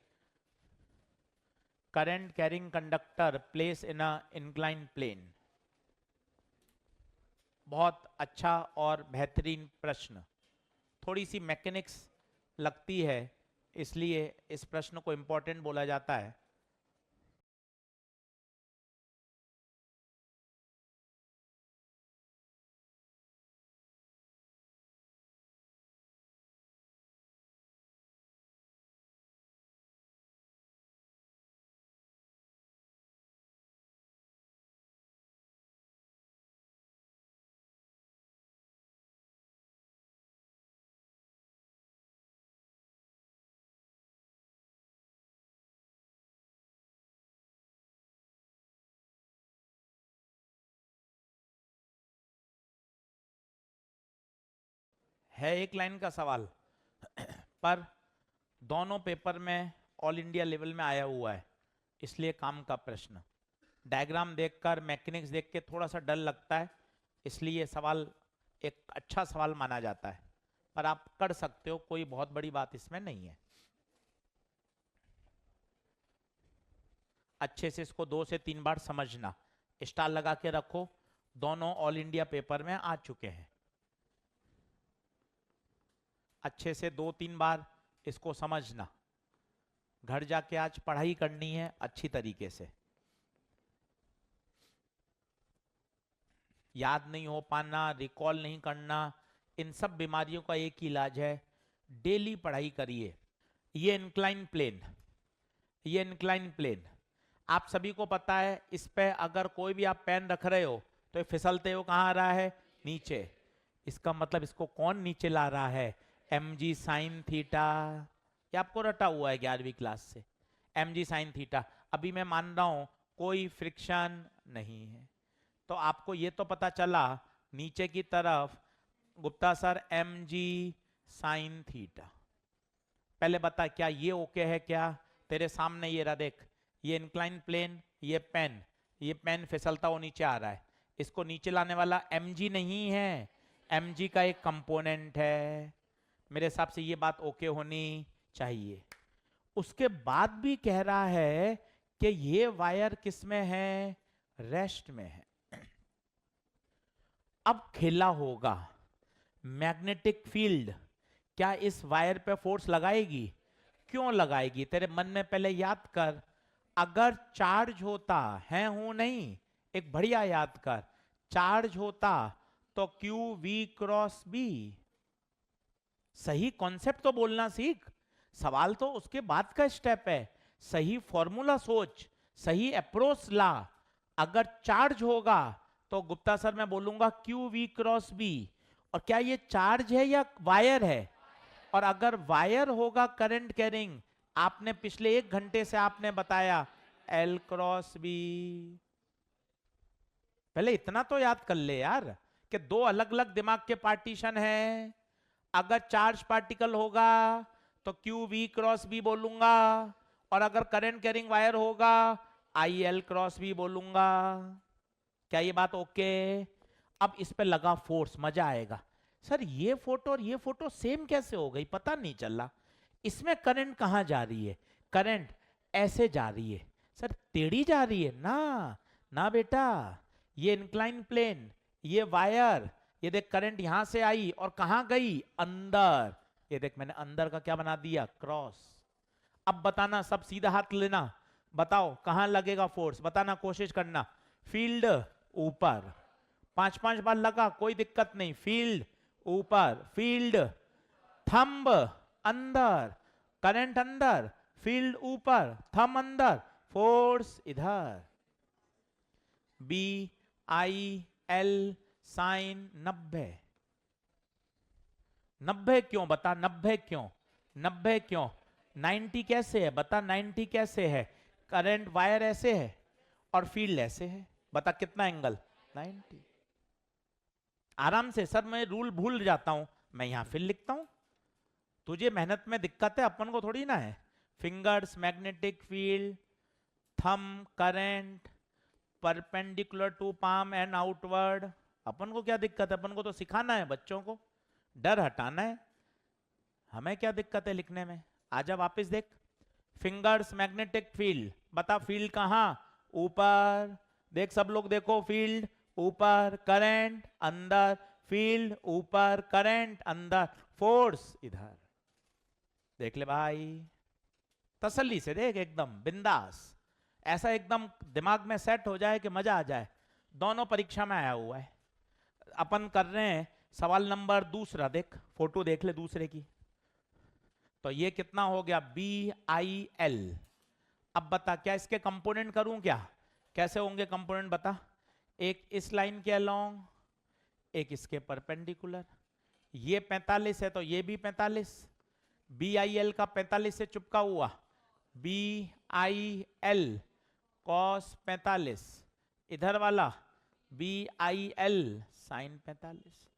current carrying conductor place in a incline plane. बहुत अच्छा और बेहतरीन प्रश्न। थोड़ी सी मैकेनिक्स लगती है, इसलिए इस प्रश्न को इंपॉर्टेंट बोला जाता है। है एक लाइन का सवाल पर दोनों पेपर में ऑल इंडिया लेवल में आया हुआ है, इसलिए काम का प्रश्न। डायग्राम देखकर मैकेनिक्स देख के थोड़ा सा डर लगता है, इसलिए सवाल एक अच्छा सवाल माना जाता है, पर आप कर सकते हो, कोई बहुत बड़ी बात इसमें नहीं है। अच्छे से इसको 2 से 3 बार समझना, स्टार लगा के रखो, दोनों ऑल इंडिया पेपर में आ चुके हैं। अच्छे से 2-3 बार इसको समझना, घर जाके आज पढ़ाई करनी है अच्छी तरीके से। याद नहीं हो पाना, रिकॉल नहीं करना, इन सब बीमारियों का एक ही इलाज है, डेली पढ़ाई करिए। ये इंक्लाइन प्लेन, ये इंक्लाइन प्लेन आप सभी को पता है, इस पे अगर कोई भी आप पेन रख रहे हो तो ये फिसलते हो कहाँ आ रहा है? नीचे। इसका मतलब इसको कौन नीचे ला रहा है? mg sine theta. ये आपको रटा हुआ है 11वीं क्लास से, mg साइन थीटा। अभी मैं मान रहा हूं कोई फ्रिक्शन नहीं है, तो आपको ये तो पता चला नीचे की तरफ Gupta sir mg sine theta. पहले बता क्या ये ओके है क्या? तेरे सामने ये रहा देख, ये इंक्लाइन प्लेन, ये पेन फिसलता हुआ नीचे आ रहा है, इसको नीचे लाने वाला mg नहीं है, mg का एक कंपोनेंट है। मेरे हिसाब से ये बात ओके होनी चाहिए। उसके बाद भी कह रहा है कि ये वायर किस में है? रेस्ट में है। अब खेला होगा मैग्नेटिक फील्ड क्या इस वायर पे फोर्स लगाएगी? क्यों लगाएगी? तेरे मन में पहले याद कर, अगर चार्ज होता है, हूं नहीं, एक बढ़िया याद कर, चार्ज होता तो क्यू वी क्रॉस बी। सही कॉन्सेप्ट तो बोलना सीख, सवाल तो उसके बाद का स्टेप है। सही फॉर्मूला सोच, सही अप्रोच ला। अगर चार्ज होगा तो गुप्ता सर मैं बोलूंगा क्यू वी क्रॉस बी। और क्या ये चार्ज है या वायर है? और अगर वायर होगा करंट कैरिंग, आपने पिछले 1 घंटे से आपने बताया एल क्रॉस बी। पहले इतना तो याद कर ले यार कि 2 अलग अलग दिमाग के पार्टीशन हैं। अगर चार्ज पार्टिकल होगा तो क्यू वी क्रॉस बी बोलूंगा, और अगर करंट कैरिंग वायर होगा आई एल क्रॉस बी बोलूंगा। क्या ये बात ओके? अब इस पे लगा फोर्स, मजा आएगा। सर ये फोटो और ये फोटो सेम कैसे हो गई, पता नहीं चला। इसमें करंट कहां जा रही है? करंट ऐसे जा रही है। सर टेढ़ी जा रही है ना? ना बेटा, ये इंक्लाइन प्लेन, ये वायर, ये देख करंट यहां से आई और कहां गई? अंदर। ये देख मैंने अंदर का क्या बना दिया? क्रॉस। अब बताना, सब सीधा हाथ लेना, बताओ कहां लगेगा फोर्स, बताना, कोशिश करना। फील्ड ऊपर, 5-5 बार लगा, कोई दिक्कत नहीं। फील्ड ऊपर, फील्ड थंब अंदर, करंट अंदर, फील्ड ऊपर, थंब अंदर, फोर्स इधर। B I L sine 90। 90 क्यों? बता 90 क्यों? 90 क्यों? 90 कैसे है? बता 90 कैसे है? करंट वायर ऐसे है और फील्ड ऐसे है, बता कितना एंगल? 90। आराम से। सर मैं रूल भूल जाता हूं, मैं यहां फिर लिखता हूं। तुझे मेहनत में दिक्कत है, अपन को थोड़ी ना है। Fingers magnetic field, thumb current, perpendicular to palm and outward. अपन को क्या दिक्कत है? अपन को तो सिखाना है बच्चों को, डर हटाना है। हमें क्या दिक्कत है लिखने में? आजा वापस देख। फिंगर्स मैग्नेटिक फील्ड, बता फील्ड कहां? ऊपर। देख सब लोग देखो, फील्ड ऊपर, करंट अंदर, फील्ड ऊपर, करंट अंदर, फोर्स इधर। देख ले भाई, तसल्ली से देख, एकदम बिंदास, ऐसा एकदम दिमाग में सेट हो जाए कि मजा आ जाए। दोनों परीक्षा में आया हुआ है। अपन कर रहे हैं सवाल नंबर दूसरा, देख फोटो देख ले दूसरे की। तो ये कितना हो गया? B I L. अब बता क्या इसके कंपोनेंट करूं क्या? कैसे होंगे कंपोनेंट बता? एक इस लाइन के अलोंग, एक इसके परपेंडिकुलर। ये 45 है तो ये भी 45। बी आई एल का 45 से चुपका हुआ, बी आई एल कॉस 45। इधर वाला बी आई एल साइन 45।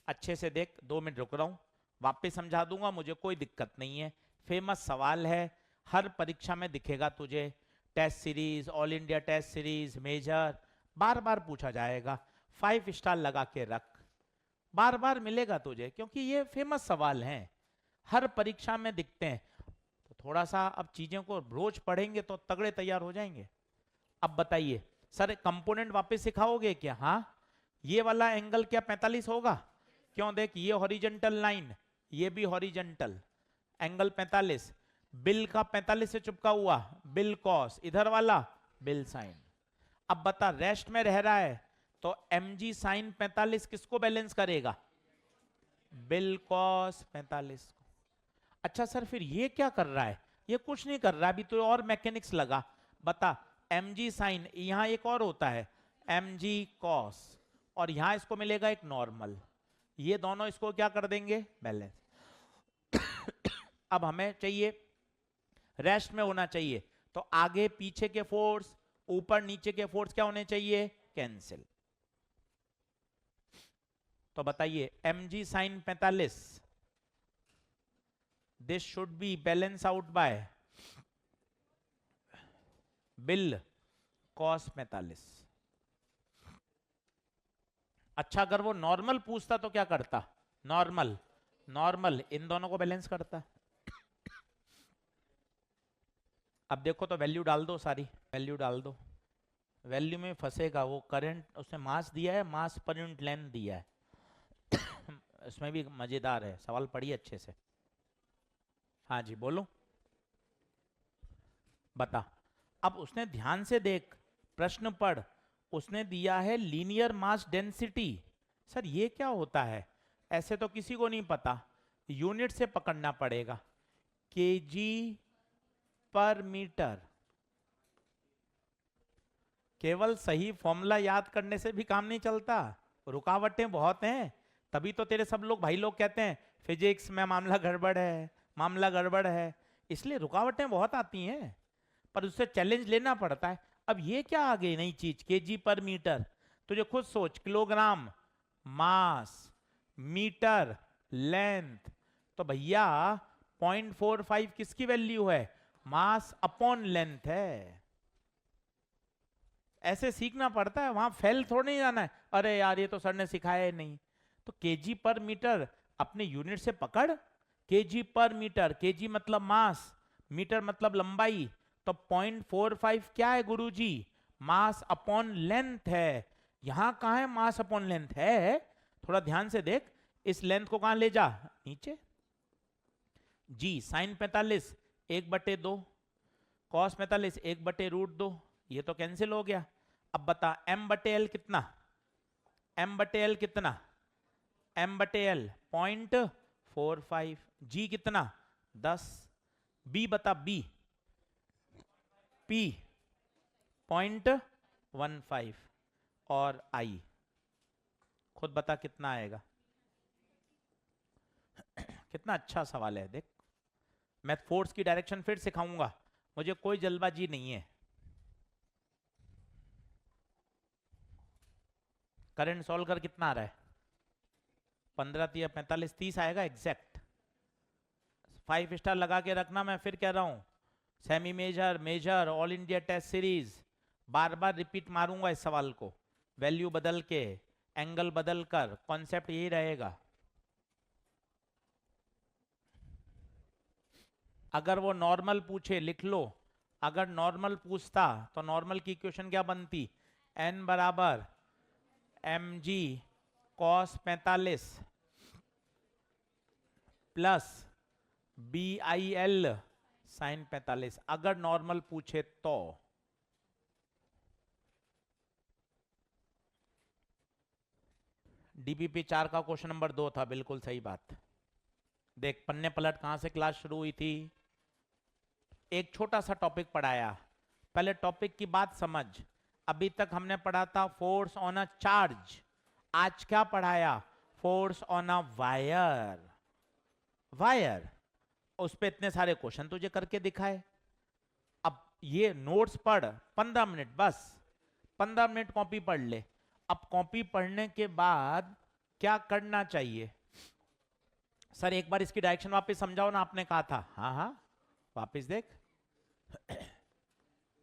अच्छे से देख, 2 मिनट रुक रहा हूं, वापस समझा दूंगा, मुझे कोई दिक्कत नहीं है। फेमस सवाल है, हर परीक्षा में दिखेगा तुझे, test series, all India test series, major, बार बार पूछा जाएगा। 5 स्टार लगा के रख, बार बार मिलेगा तुझे, क्योंकि ये फेमस सवाल हैं, हर परीक्षा में दिखते हैं। तो थोड़ा सा अब चीजों को रोज पढ़ेंगे तो तगड़े तैयार हो जाएंगे। अब बताइए सर कंपोनेंट वापस सिखाओगे क्या? हाँ, ये वाला एंगल क्या 45 होगा? क्यों? देख ये हॉरिजॉन्टल लाइन, ये भी हॉरिजॉन्टल, एंगल 45। बिल का 45 से चिपका हुआ, बिल कॉस, इधर वाला बिल साइन। अब बता रेस्ट में रह रहा है तो mg साइन 45 किसको बैलेंस करेगा? बिल कॉस 45 को। अच्छा सर फिर ये क्या कर रहा है? ये कुछ नहीं कर रहा, अभी तो और मैकेनिक्स लगा। बता mg साइन, यहां एक और होता है mg कॉस, और यहां इसको मिलेगा एक नॉर्मल, ये दोनों इसको क्या कर देंगे? बैलेंस। अब हमें चाहिए रेस्ट में होना चाहिए, तो आगे पीछे के फोर्स ऊपर नीचे के फोर्स क्या होने चाहिए, कैंसिल। तो बताइए mg sine 45, this should be balance out by BIL cos 45। अच्छा अगर वो नॉर्मल पूछता तो क्या करता, नॉर्मल, नॉर्मल इन दोनों को बैलेंस करता। अब देखो तो वैल्यू डाल दो, सारी वैल्यू डाल दो, वैल्यू में फंसेगा वो। करंट उसने मास दिया है, मास पर यूनिट लेंथ दिया है। इसमें भी मजेदार है, सवाल पढ़िए अच्छे से। हाँ जी बोलो, बता। अब उसने ध्यान से देख, प्रश्न पढ़, उसने दिया है लीनियर मास डेंसिटी। सर ये क्या होता है, ऐसे तो किसी को नहीं पता, यूनिट से पकड़ना पड़ेगा। केजी पर मीटर, केवल सही फॉर्मूला याद करने से भी काम नहीं चलता, रुकावटें बहुत हैं। तभी तो तेरे सब लोग भाई लोग कहते हैं फिजिक्स में मामला गड़बड़ है, मामला गड़बड़ है, इसलिए रुकावटें बहुत आती हैं, पर उससे चैलेंज लेना पड़ता है। अब ये क्या आ गई नई चीज, केजी पर मीटर, तुझे खुद सोच, किलोग्राम मास, मीटर लेंथ, तो भैया 0.45 किसकी वैल्यू है, मास अपॉन लेंथ है। ऐसे सीखना पड़ता है, वहां फेल थोड़ा नहीं जाना है, अरे यार ये तो सर ने सिखाया ही नहीं। तो केजी पर मीटर अपने यूनिट से पकड़, केजी पर मीटर, केजी मतलब मास, मीटर मतलब लंबाई, तो 0.45 क्या है गुरुजी, मास अपॉन लेंथ है। यहां कहां है मास अपॉन लेंथ है, थोड़ा ध्यान से देख, इस लेंथ को कहां ले जा, नीचे। जी साइन 45 1/2, कॉस 45 1/√2, ये तो कैंसिल हो गया। अब बता m/l कितना, m/l कितना, m/l 0.45, g कितना 10, b बता, b p 0.15 और i खुद बता कितना आएगा। कितना अच्छा सवाल है, देख मैं फोर्स की डायरेक्शन फिर सिखाऊंगा, मुझे कोई जल्दबाजी नहीं है। करंट सॉल्व कर कितना आ रहा है, 15 या 45 30 आएगा एग्जैक्ट। 5 स्टार लगा के रखना, मैं फिर कह रहा हूं, semi major, major, all India test series, बार बार रिपीट मारूंगा इस सवाल को, वैल्यू बदल के, एंगल बदल कर, कॉन्सेप्ट यही रहेगा। अगर वो नॉर्मल पूछे लिख लो, अगर नॉर्मल पूछता तो नॉर्मल की इक्वेशन क्या बनती, n बराबर mg cos 45 plus BIL sine 45, अगर नॉर्मल पूछे तो। DPP 4 का क्वेश्चन नंबर 2 था, बिल्कुल सही बात। देख पन्ने पलट, कहां से क्लास शुरू हुई थी, एक छोटा सा टॉपिक पढ़ाया, पहले टॉपिक की बात समझ। अभी तक हमने पढ़ा था फोर्स ऑन अ चार्ज, आज क्या पढ़ाया, force on a wire. Wire, उस पे इतने सारे क्वेश्चन तुझे करके दिखाए। अब ये नोट्स पढ़ 15 मिनट बस, 15 मिनट कॉपी पढ़ ले। अब कॉपी पढ़ने के बाद क्या करना चाहिए, सर एक बार इसकी डायरेक्शन वापस समझाओ ना, आपने कहा था। हाँ हाँ वापस देख,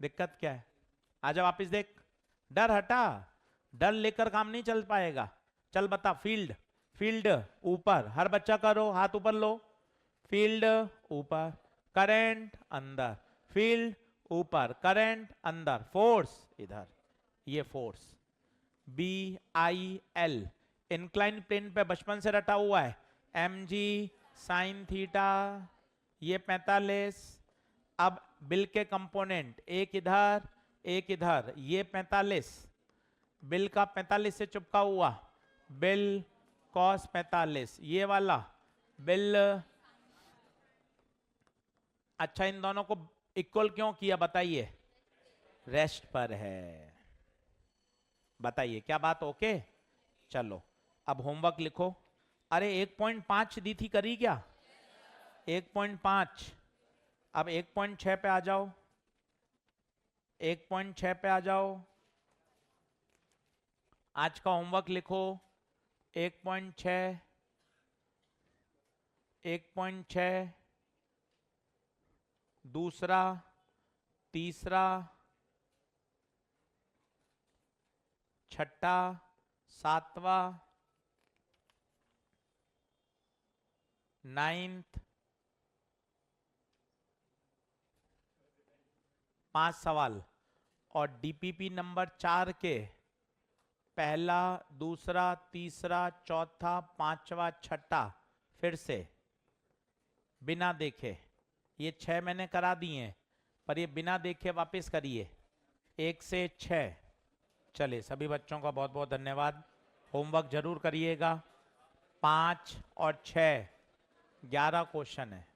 दिक्कत क्या है, आजा वापस देख, डर हटा, डर लेकर काम नहीं चल पाएगा। चल बता, फील्ड, फील्ड ऊपर, हर बच्चा करो, हाथ ऊपर लो, फील्ड ऊपर, करंट अंदर, फील्ड ऊपर, करंट अंदर, फोर्स इधर, ये फोर्स BIL इंक्लाइन प्लेन पे बचपन से रटा हुआ है, mg साइन थीटा, ये 45। अब बिल के कंपोनेंट, एक इधर एक इधर, ये 45, बिल का 45 से चिपका हुआ, बिल कॉस 45, ये वाला बिल। अच्छा इन दोनों को इक्वल क्यों किया बताइए, रेस्ट पर है, बताइए क्या बात, ओके। चलो अब होमवर्क लिखो। अरे 1.5 दी थी, करी क्या, 1.5, अब 1.6 पे आ जाओ। 1.6 पे आ जाओ। आज का होमवर्क लिखो। 1.6, 1.6, दूसरा, तीसरा, छठा, सातवां, 9th, 5 सवाल। और डीपीपी नंबर 4 के पहला, दूसरा, तीसरा, चौथा, पांचवा, छठा फिर से बिना देखे, ये 6 मैंने करा दिए हैं, पर ये बिना देखे वापस करिए 1 से 6। चलिए, सभी बच्चों का बहुत बहुत धन्यवाद। होमवर्क जरूर करिएगा। 5 और 6, 11 क्वेश्चन है।